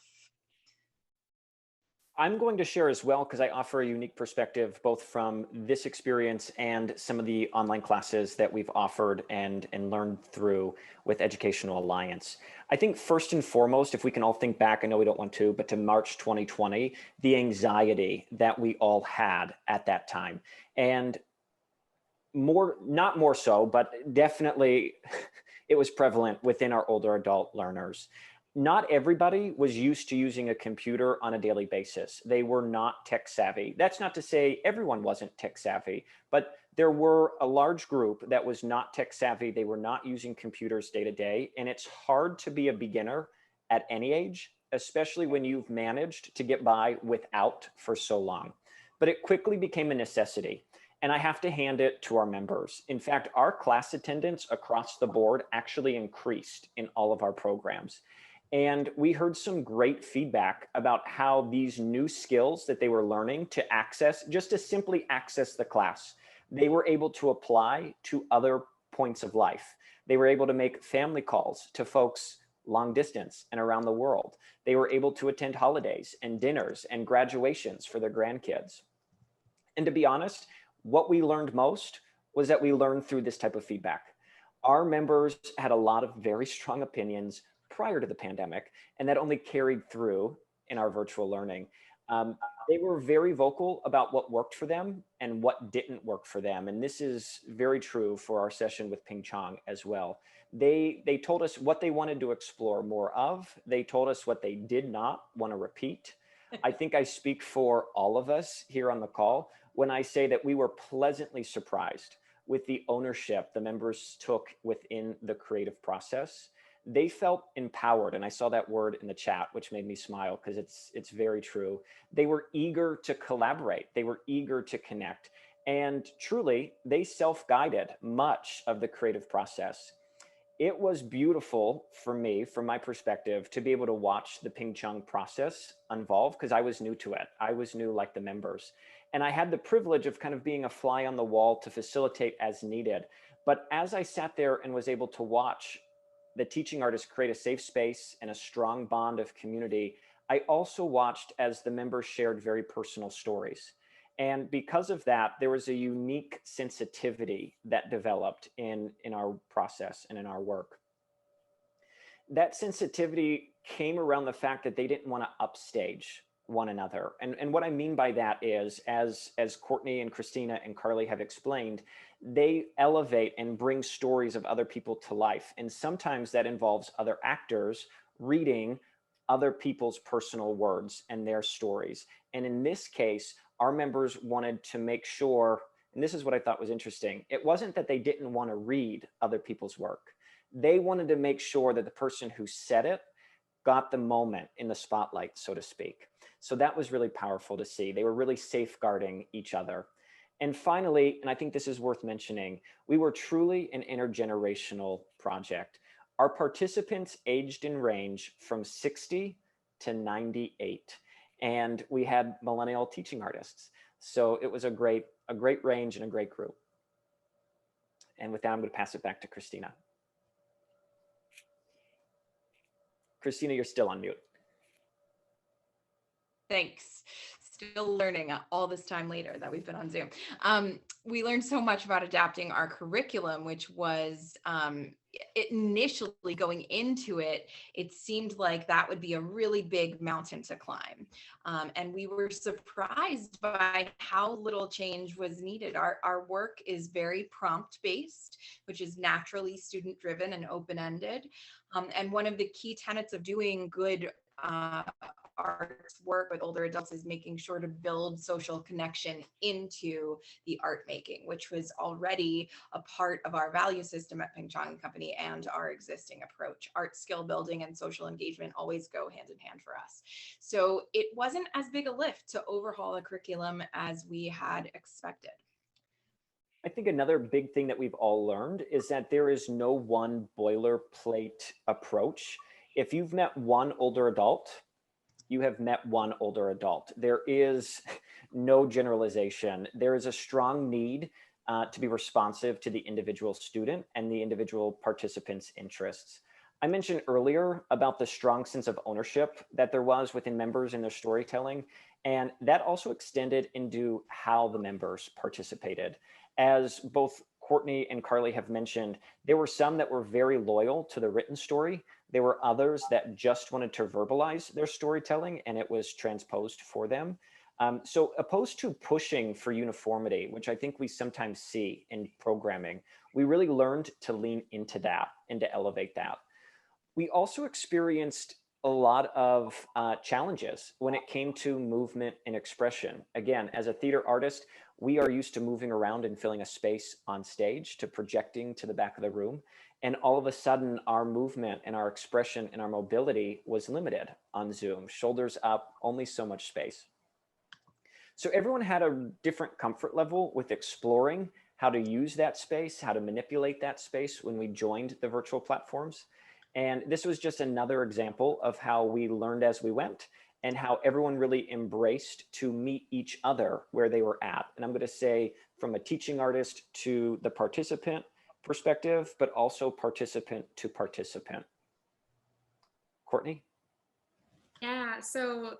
I'm going to share as well because I offer a unique perspective both from this experience and some of the online classes that we've offered and learned through with Educational Alliance. I think first and foremost, if we can all think back, I know we don't want to, but to March 2020, the anxiety that we all had at that time. And not more so, but definitely it was prevalent within our older adult learners. Not everybody was used to using a computer on a daily basis. They were not tech savvy. That's not to say everyone wasn't tech savvy, but there were a large group that was not tech savvy. They were not using computers day to day. And it's hard to be a beginner at any age, especially when you've managed to get by without for so long. But it quickly became a necessity. And I have to hand it to our members. In fact, our class attendance across the board actually increased in all of our programs. And we heard some great feedback about how these new skills that they were learning to access, just to simply access the class, they were able to apply to other points of life. They were able to make family calls to folks long distance and around the world. They were able to attend holidays and dinners and graduations for their grandkids. And to be honest, what we learned most was that we learned through this type of feedback. Our members had a lot of very strong opinions prior to the pandemic, and that only carried through in our virtual learning. They were very vocal about what worked for them and what didn't work for them. And this is very true for our session with Ping Chong as well. They told us what they wanted to explore more of. They told us what they did not want to repeat. I think I speak for all of us here on the call when I say that we were pleasantly surprised with the ownership the members took within the creative process. They felt empowered, and I saw that word in the chat, which made me smile because it's very true. They were eager to collaborate. They were eager to connect. And truly, they self-guided much of the creative process. It was beautiful for me, from my perspective, to be able to watch the Ping Chong process unvolve because I was new to it. I was new like the members. And I had the privilege of kind of being a fly on the wall to facilitate as needed. But as I sat there and was able to watch the teaching artists create a safe space and a strong bond of community, I also watched as the members shared very personal stories. And because of that, there was a unique sensitivity that developed in our process and in our work. That sensitivity came around the fact that they didn't want to upstage one another. And what I mean by that is, as Courtney and Christina and Carly have explained, they elevate and bring stories of other people to life. And sometimes that involves other actors reading other people's personal words and their stories. And in this case, our members wanted to make sure, and this is what I thought was interesting, it wasn't that they didn't want to read other people's work. They wanted to make sure that the person who said it got the moment in the spotlight, so to speak. So that was really powerful to see. They were really safeguarding each other. And finally, and I think this is worth mentioning, we were truly an intergenerational project. Our participants aged in range from 60 to 98. And we had millennial teaching artists. So it was a great range and a great group. And with that, I'm going to pass it back to Christina. Christina, you're still on mute. Thanks. Still learning all this time later that we've been on Zoom. We learned so much about adapting our curriculum, which was initially going into it, it seemed like that would be a really big mountain to climb. And we were surprised by how little change was needed. Our work is very prompt-based, which is naturally student-driven and open-ended. And one of the key tenets of doing good arts work with older adults is making sure to build social connection into the art making, which was already a part of our value system at Ping Chong Company and our existing approach. Art skill building and social engagement always go hand in hand for us. So it wasn't as big a lift to overhaul a curriculum as we had expected. I think another big thing that we've all learned is that there is no one boilerplate approach. If you've met one older adult, you have met one older adult. There is no generalization. There is a strong need to be responsive to the individual student and the individual participant's interests. I mentioned earlier about the strong sense of ownership that there was within members in their storytelling, and that also extended into how the members participated. As both Courtney and Carly have mentioned, there were some that were very loyal to the written story. There were others that just wanted to verbalize their storytelling and it was transposed for them. So opposed to pushing for uniformity, which I think we sometimes see in programming, we really learned to lean into that and to elevate that. We also experienced a lot of challenges when it came to movement and expression. Again, as a theater artist, we are used to moving around and filling a space on stage, to projecting to the back of the room. And all of a sudden, our movement and our expression and our mobility was limited on Zoom. Shoulders up, only so much space. So everyone had a different comfort level with exploring how to use that space, how to manipulate that space when we joined the virtual platforms. And this was just another example of how we learned as we went and how everyone really embraced to meet each other where they were at. And I'm going to say from a teaching artist to the participant perspective, but also participant to participant. Courtney? Yeah, so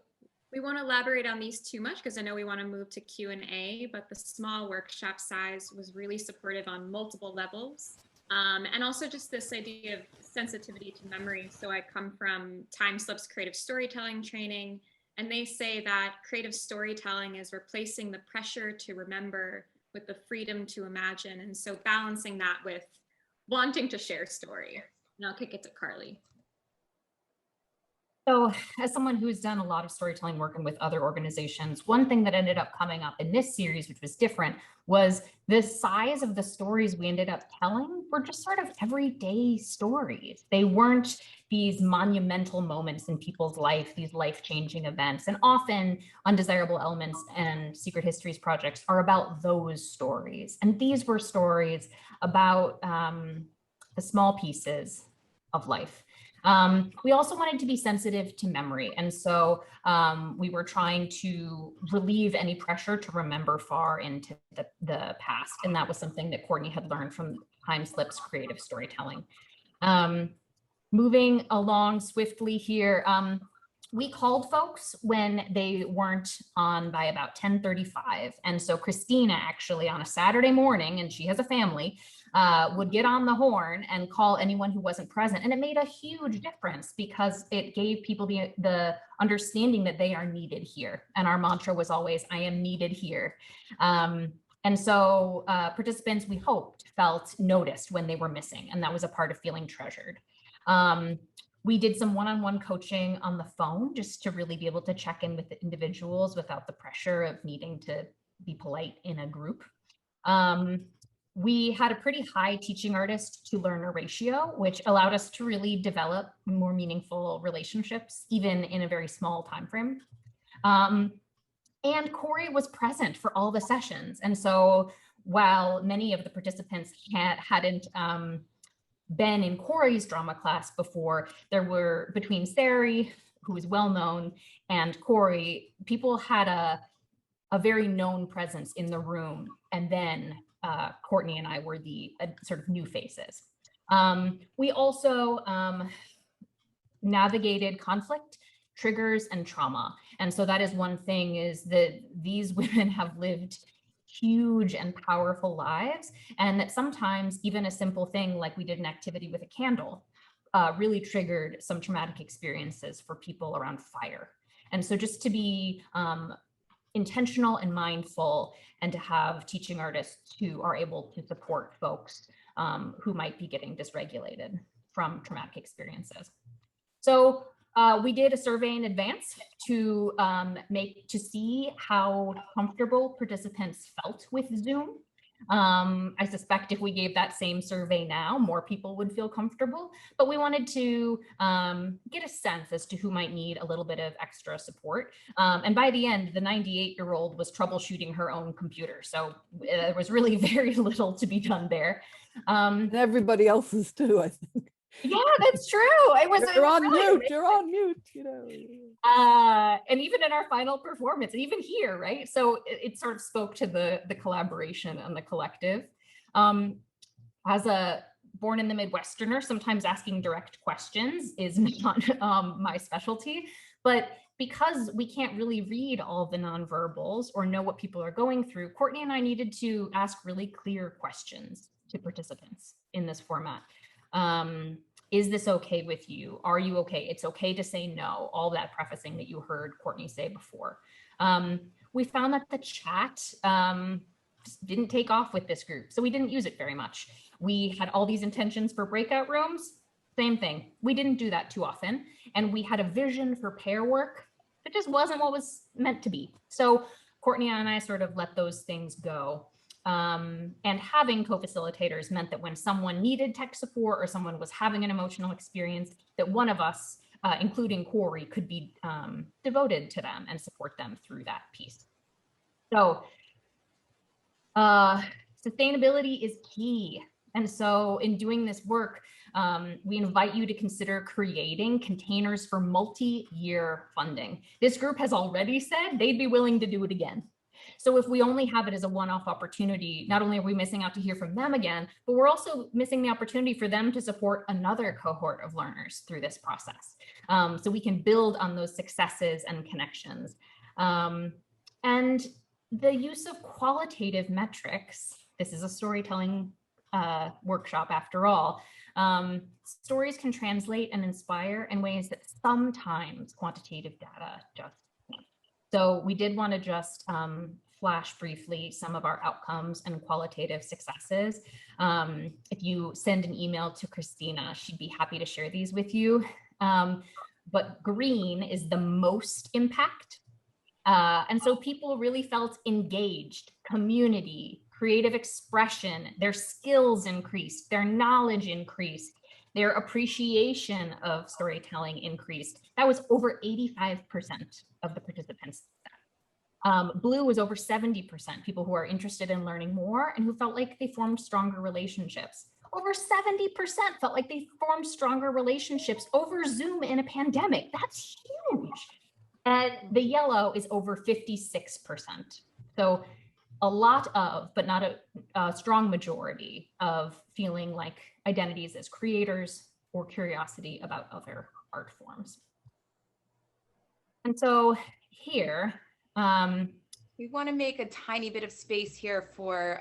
we won't elaborate on these too much because I know we want to move to Q&A, but the small workshop size was really supportive on multiple levels. And also just this idea of sensitivity to memory. So I come from Time Slip's creative storytelling training, and they say that creative storytelling is replacing the pressure to remember with the freedom to imagine. And so balancing that with wanting to share story. And I'll kick it to Carly. So as someone who's done a lot of storytelling working with other organizations, one thing that ended up coming up in this series, which was different, was the size of the stories we ended up telling were just sort of everyday stories. They weren't these monumental moments in people's life, these life-changing events. And often Undesirable Elements and Secret Histories projects are about those stories. And these were stories about the small pieces of life. We also wanted to be sensitive to memory. And so we were trying to relieve any pressure to remember far into the past. And that was something that Courtney had learned from Time Slip's creative storytelling. Moving along swiftly here, we called folks when they weren't on by about 10:35. And so Christina actually on a Saturday morning, and she has a family, would get on the horn and call anyone who wasn't present. And it made a huge difference because it gave people the understanding that they are needed here. And our mantra was always, I am needed here. And so participants, we hoped, felt noticed when they were missing. And that was a part of feeling treasured. We did some one-on-one coaching on the phone just to really be able to check in with the individuals without the pressure of needing to be polite in a group. We had a pretty high teaching artist to learner ratio, which allowed us to really develop more meaningful relationships, even in a very small time frame. And Cory was present for all the sessions. And so while many of the participants hadn't been in Cory's drama class before, there were, between Sari, who is well known, and Cory, people had a very known presence in the room. And then Courtney and I were the sort of new faces. We also navigated conflict, triggers, and trauma. And so that is one thing, is that these women have lived huge and powerful lives, and that sometimes even a simple thing like we did an activity with a candle really triggered some traumatic experiences for people around fire. And so just to be intentional and mindful, and to have teaching artists who are able to support folks who might be getting dysregulated from traumatic experiences. So We did a survey in advance to see how comfortable participants felt with Zoom. I suspect if we gave that same survey now, more people would feel comfortable, but we wanted to get a sense as to who might need a little bit of extra support. And by the end, the 98-year-old was troubleshooting her own computer. So there was really very little to be done there. And everybody else's too, I think. Yeah, that's true. You're on really mute. amazing. You're on mute. You know. And even in our final performance, and even here, right? So it sort of spoke to the collaboration and the collective. As a born in the Midwesterner, sometimes asking direct questions is not my specialty, but because we can't really read all the nonverbals or know what people are going through, Courtney and I needed to ask really clear questions to participants in this format. Is this okay with you? Are you okay? It's okay to say no, all that prefacing that you heard Courtney say before. We found that the chat just didn't take off with this group, so we didn't use it very much. We had all these intentions for breakout rooms, same thing. We didn't do that too often. And we had a vision for pair work that just wasn't what was meant to be. So Courtney and I sort of let those things go. And having co-facilitators meant that when someone needed tech support or someone was having an emotional experience, that one of us, including Cory, could be devoted to them and support them through that piece. So sustainability is key. And so in doing this work, we invite you to consider creating containers for multi-year funding. This group has already said they'd be willing to do it again. So if we only have it as a one-off opportunity, not only are we missing out to hear from them again, but we're also missing the opportunity for them to support another cohort of learners through this process. So we can build on those successes and connections. And the use of qualitative metrics, this is a storytelling workshop after all. Stories can translate and inspire in ways that sometimes quantitative data just can't. So we did want to just flash briefly some of our outcomes and qualitative successes. If you send an email to Christina, she'd be happy to share these with you. But green is the most impact. And so people really felt engaged, community, creative expression, their skills increased, their knowledge increased, their appreciation of storytelling increased. That was over 85% of the participants. Blue was over 70%, people who are interested in learning more and who felt like they formed stronger relationships. Over 70% felt like they formed stronger relationships over Zoom in a pandemic. That's huge. And the yellow is over 56%. So a lot of, but not a strong majority of feeling like identities as creators or curiosity about other art forms. And so here, we want to make a tiny bit of space here for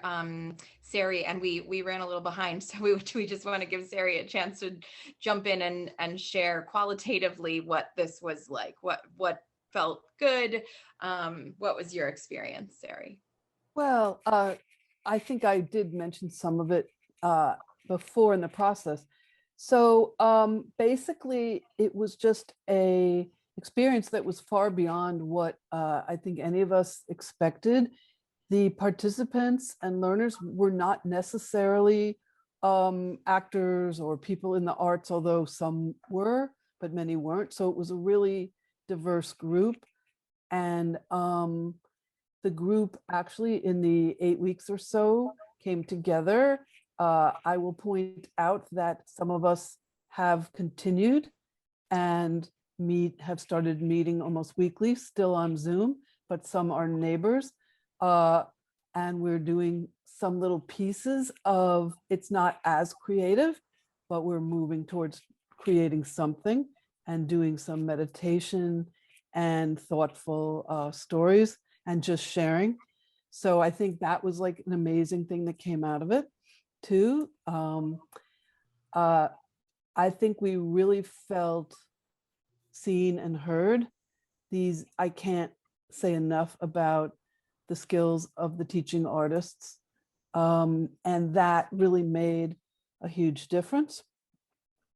Sari, and we ran a little behind, so we just want to give Sari a chance to jump in and share qualitatively what this was like, what felt good, what was your experience, Sari? Well, I think I did mention some of it before in the process. So basically, it was just a experience that was far beyond what I think any of us expected. The participants and learners were not necessarily actors or people in the arts, although some were, but many weren't. So it was a really diverse group. And the group actually in the 8 weeks or so came together. I will point out that some of us have continued and have started meeting almost weekly, still on Zoom, but some are neighbors. And we're doing some little pieces of, it's not as creative, but we're moving towards creating something and doing some meditation and thoughtful stories and just sharing. So I think that was like an amazing thing that came out of it too. I think we really felt seen and heard. I can't say enough about the skills of the teaching artists. And that really made a huge difference.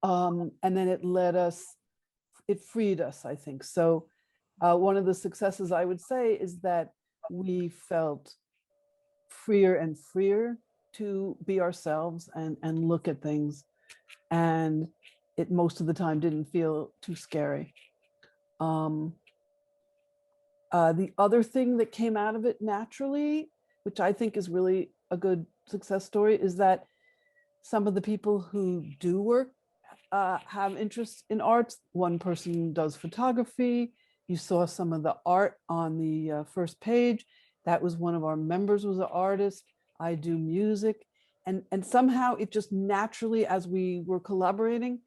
And then it led us it freed us, I think. So one of the successes I would say is that we felt freer and freer to be ourselves and look at things. And it most of the time didn't feel too scary. The other thing that came out of it naturally, which I think is really a good success story, is that some of the people who do work have interest in arts. One person does photography. You saw some of the art on the first page. That was one of our members was an artist. I do music. And somehow it just naturally, as we were collaborating,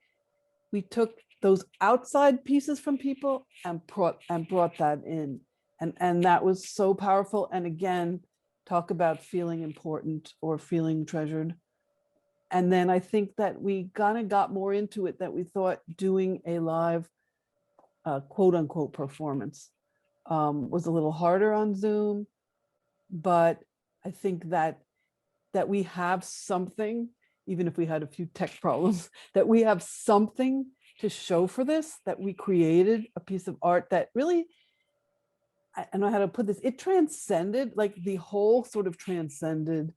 we took those outside pieces from people and brought that in. And that was so powerful. And again, talk about feeling important or feeling treasured. And then I think that we kind of got more into it, that we thought doing a live quote unquote performance was a little harder on Zoom. But I think that we have something, even if we had a few tech problems, that we have something to show for this, that we created a piece of art that really, I don't know how to put this, it transcended, like the whole sort of transcended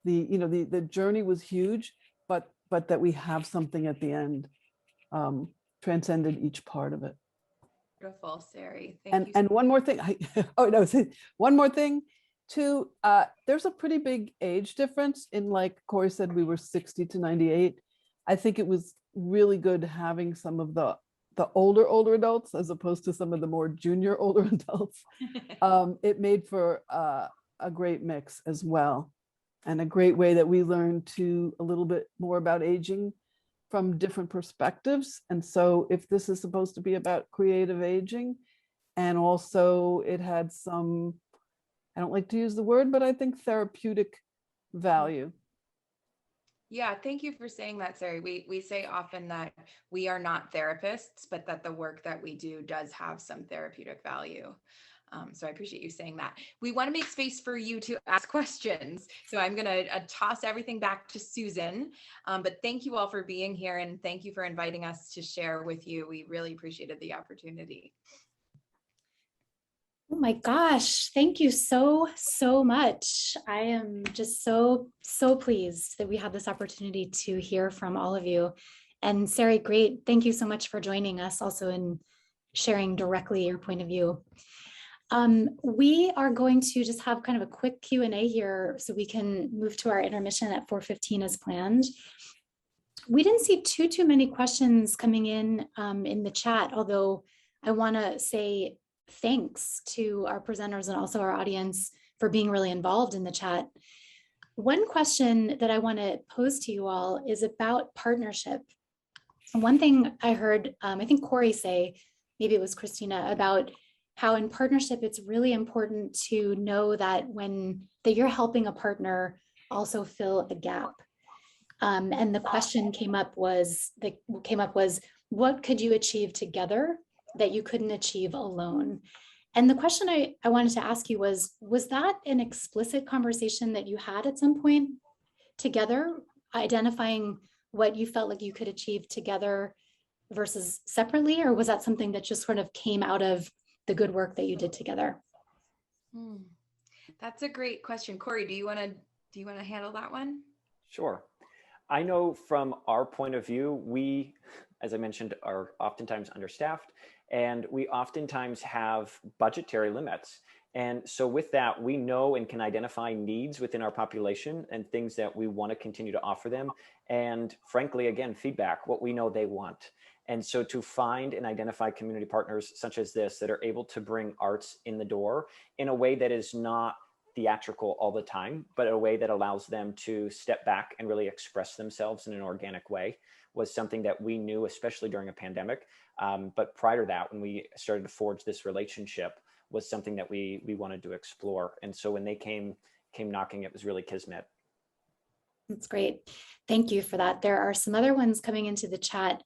the journey was huge, but that we have something at the end, transcended each part of it. Beautiful, Sari. Thank you. And one more thing, one more thing too, there's a pretty big age difference in, like Cory said, we were 60 to 98. I think it was really good having some of the older adults as opposed to some of the more junior older adults. It made for a great mix as well, and a great way that we learned a little bit more about aging from different perspectives. And so if this is supposed to be about creative aging, and also it had some, I don't like to use the word, but I think therapeutic value. Yeah, thank you for saying that, Sari. We say often that we are not therapists, but that the work that we do does have some therapeutic value. So I appreciate you saying that. We want to make space for you to ask questions. So I'm going to toss everything back to Susan. But thank you all for being here, and thank you for inviting us to share with you. We really appreciated the opportunity. Oh my gosh, thank you so much. I am just so pleased that we have this opportunity to hear from all of you. And Sari, great. Thank you so much for joining us also in sharing directly your point of view. We are going to just have kind of a quick Q&A here so we can move to our intermission at 4:15 as planned. We didn't see too many questions coming in the chat, although I want to say thanks to our presenters and also our audience for being really involved in the chat. One question that I want to pose to you all is about partnership. One thing I heard, I think Cory say, maybe it was Christina, about how in partnership, it's really important to know that that you're helping a partner also fill a gap. And the question came up was, what could you achieve together that you couldn't achieve alone? And the question I wanted to ask you was that an explicit conversation that you had at some point together, identifying what you felt like you could achieve together versus separately, or was that something that just sort of came out of the good work that you did together? That's a great question. Cory, do you want to handle that one? Sure. I know from our point of view, we, as I mentioned, are oftentimes understaffed, and we oftentimes have budgetary limits. And so with that, we know and can identify needs within our population and things that we want to continue to offer them. And frankly, again, feedback, what we know they want. And so to find and identify community partners such as this that are able to bring arts in the door in a way that is not theatrical all the time, but a way that allows them to step back and really express themselves in an organic way was something that we knew, especially during a pandemic. But prior to that, when we started to forge this relationship, was something that we wanted to explore. And so when they came knocking, it was really kismet. That's great. Thank you for that. There are some other ones coming into the chat.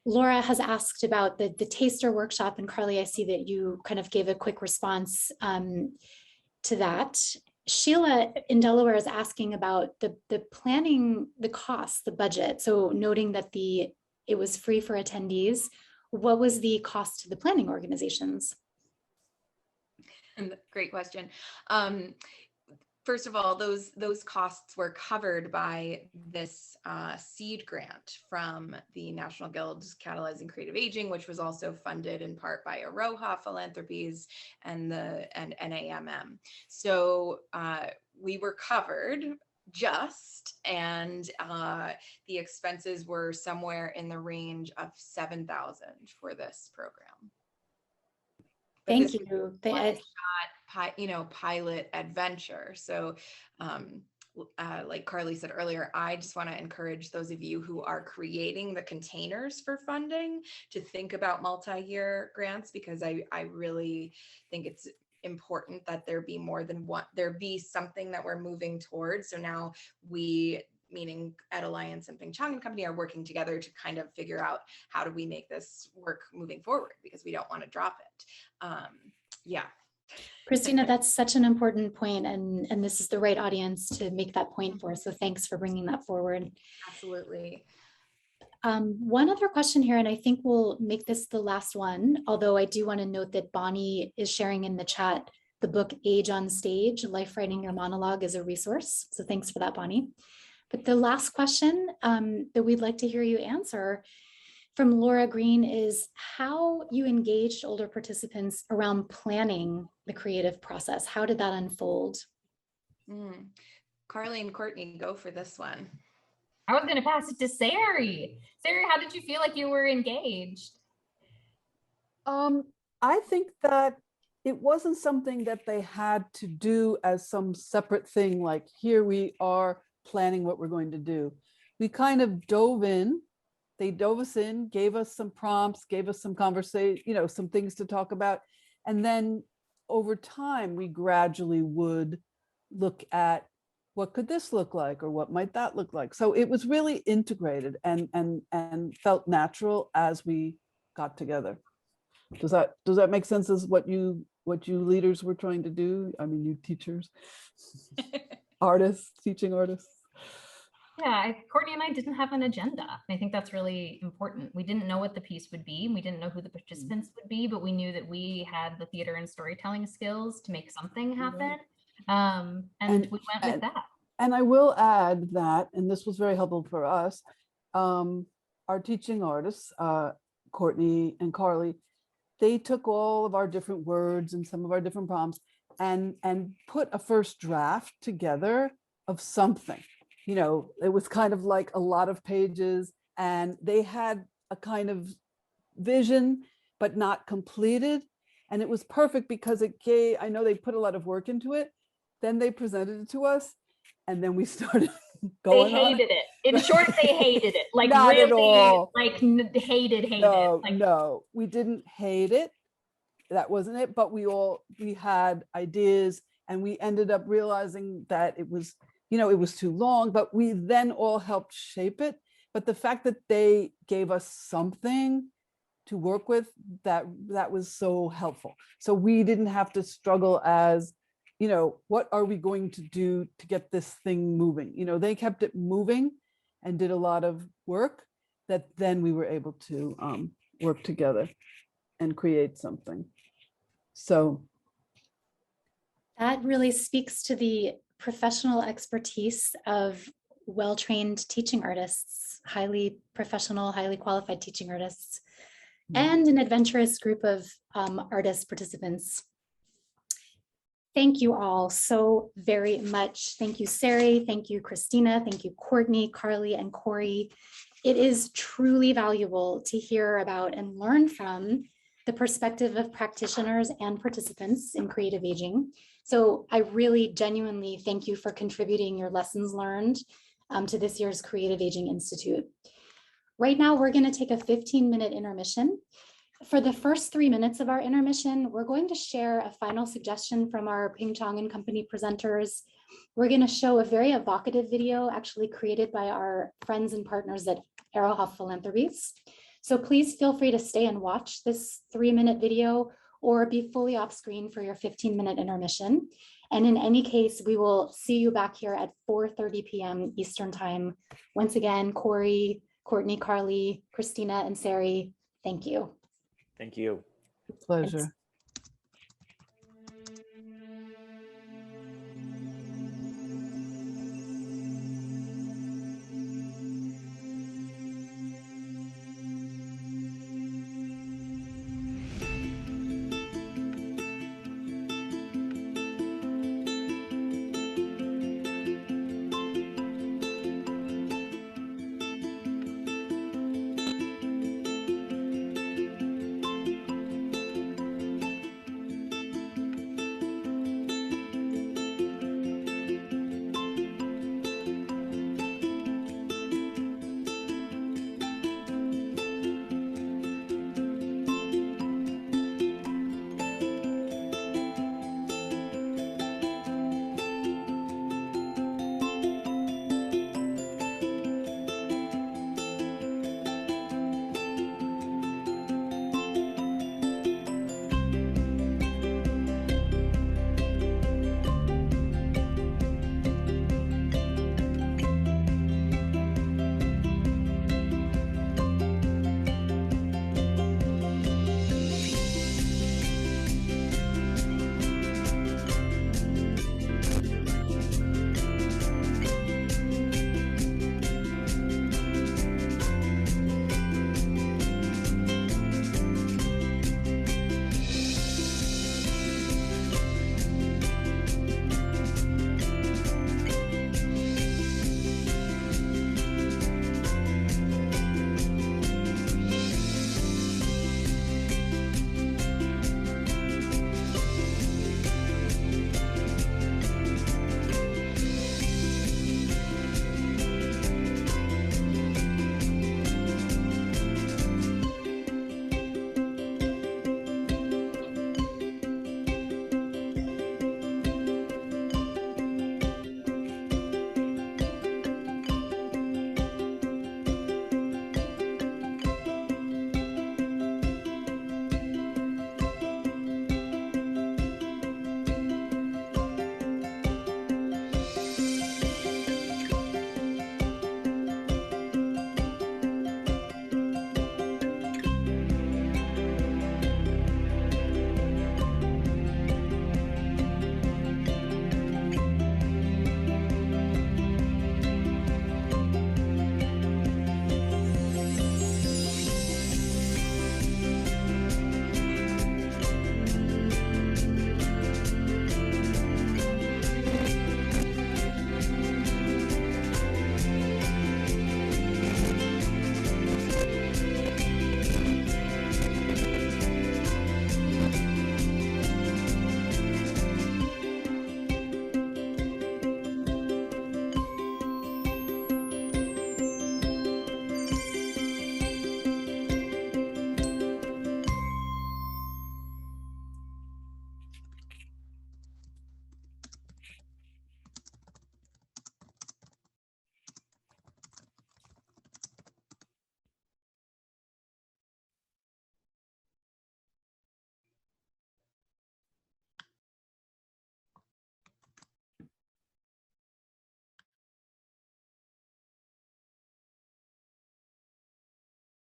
Laura has asked about the taster workshop, and Carly, I see that you kind of gave a quick response to that. Sheila in Delaware is asking about the planning, the costs, the budget. So noting that it was free for attendees. what was the cost to the planning organizations? Great question. First of all, those costs were covered by this seed grant from the National Guild's Catalyzing Creative Aging, which was also funded in part by Aroha Philanthropies and NAMM. So we were covered and the expenses were somewhere in the range of $7,000 for this program. Thank you. Pilot adventure. So like Carly said earlier, I just want to encourage those of you who are creating the containers for funding to think about multi-year grants, because I really think it's important that there be more than one, there be something that we're moving towards. So now we, meaning Ed Alliance and Ping Chong and Company, are working together to kind of figure out how do we make this work moving forward, because we don't want to drop it. Yeah. Christina, that's such an important point, and this is the right audience to make that point for. So thanks for bringing that forward. Absolutely. One other question here, and I think we'll make this the last one, although I do want to note that Bonnie is sharing in the chat the book Age on Stage, Life Writing Your Monologue as a resource. So thanks for that, Bonnie. But the last question that we'd like to hear you answer from Laura Green is how you engaged older participants around planning the creative process. How did that unfold? Carly and Courtney, go for this one. I was going to pass it to Sari. Sari, how did you feel like you were engaged? I think that it wasn't something that they had to do as some separate thing, like here we are planning what we're going to do. We kind of dove in. They dove us in, gave us some prompts, gave us some conversation, some things to talk about. And then over time, we gradually would look at what could this look like, or what might that look like? So it was really integrated and felt natural as we got together. Does that make sense as what you leaders were trying to do? I mean, you teachers, artists, teaching artists. Yeah, Courtney and I didn't have an agenda. I think that's really important. We didn't know what the piece would be. We didn't know who the participants would be, but we knew that we had the theater and storytelling skills to make something happen. And we went with that. And I will add that, and this was very helpful for us, our teaching artists, Courtney and Carly, they took all of our different words and some of our different prompts and put a first draft together of something. It was kind of like a lot of pages, and they had a kind of vision, but not completed. And it was perfect because I know they put a lot of work into it. Then they presented it to us, and then we started going. They hated it. In short, they hated it. Like not really, at all. like hated No, it. no, we didn't hate it. That wasn't it. But we had ideas, and we ended up realizing that it was, it was too long, but we then all helped shape it. But the fact that they gave us something to work with, that was so helpful. So we didn't have to struggle as, what are we going to do to get this thing moving? They kept it moving and did a lot of work that then we were able to work together and create something. So that really speaks to the professional expertise of well-trained teaching artists, highly professional, highly qualified teaching artists, and an adventurous group of artist participants. Thank you all so very much. Thank you, Sari. Thank you, Christina. Thank you, Courtney, Carly, and Cory. It is truly valuable to hear about and learn from the perspective of practitioners and participants in creative aging. So I really genuinely thank you for contributing your lessons learned to this year's Creative Aging Institute. Right now, we're going to take a 15-minute intermission. For the first 3 minutes of our intermission, we're going to share a final suggestion from our Ping Chong and Company presenters. We're going to show a very evocative video actually created by our friends and partners at Aroha Philanthropies. So please feel free to stay and watch this 3-minute video or be fully off screen for your 15-minute intermission. And in any case, we will see you back here at 4:30 p.m. Eastern Time. Once again, Cory, Courtney, Carly, Christina, and Sari, thank you. Thank you. Pleasure.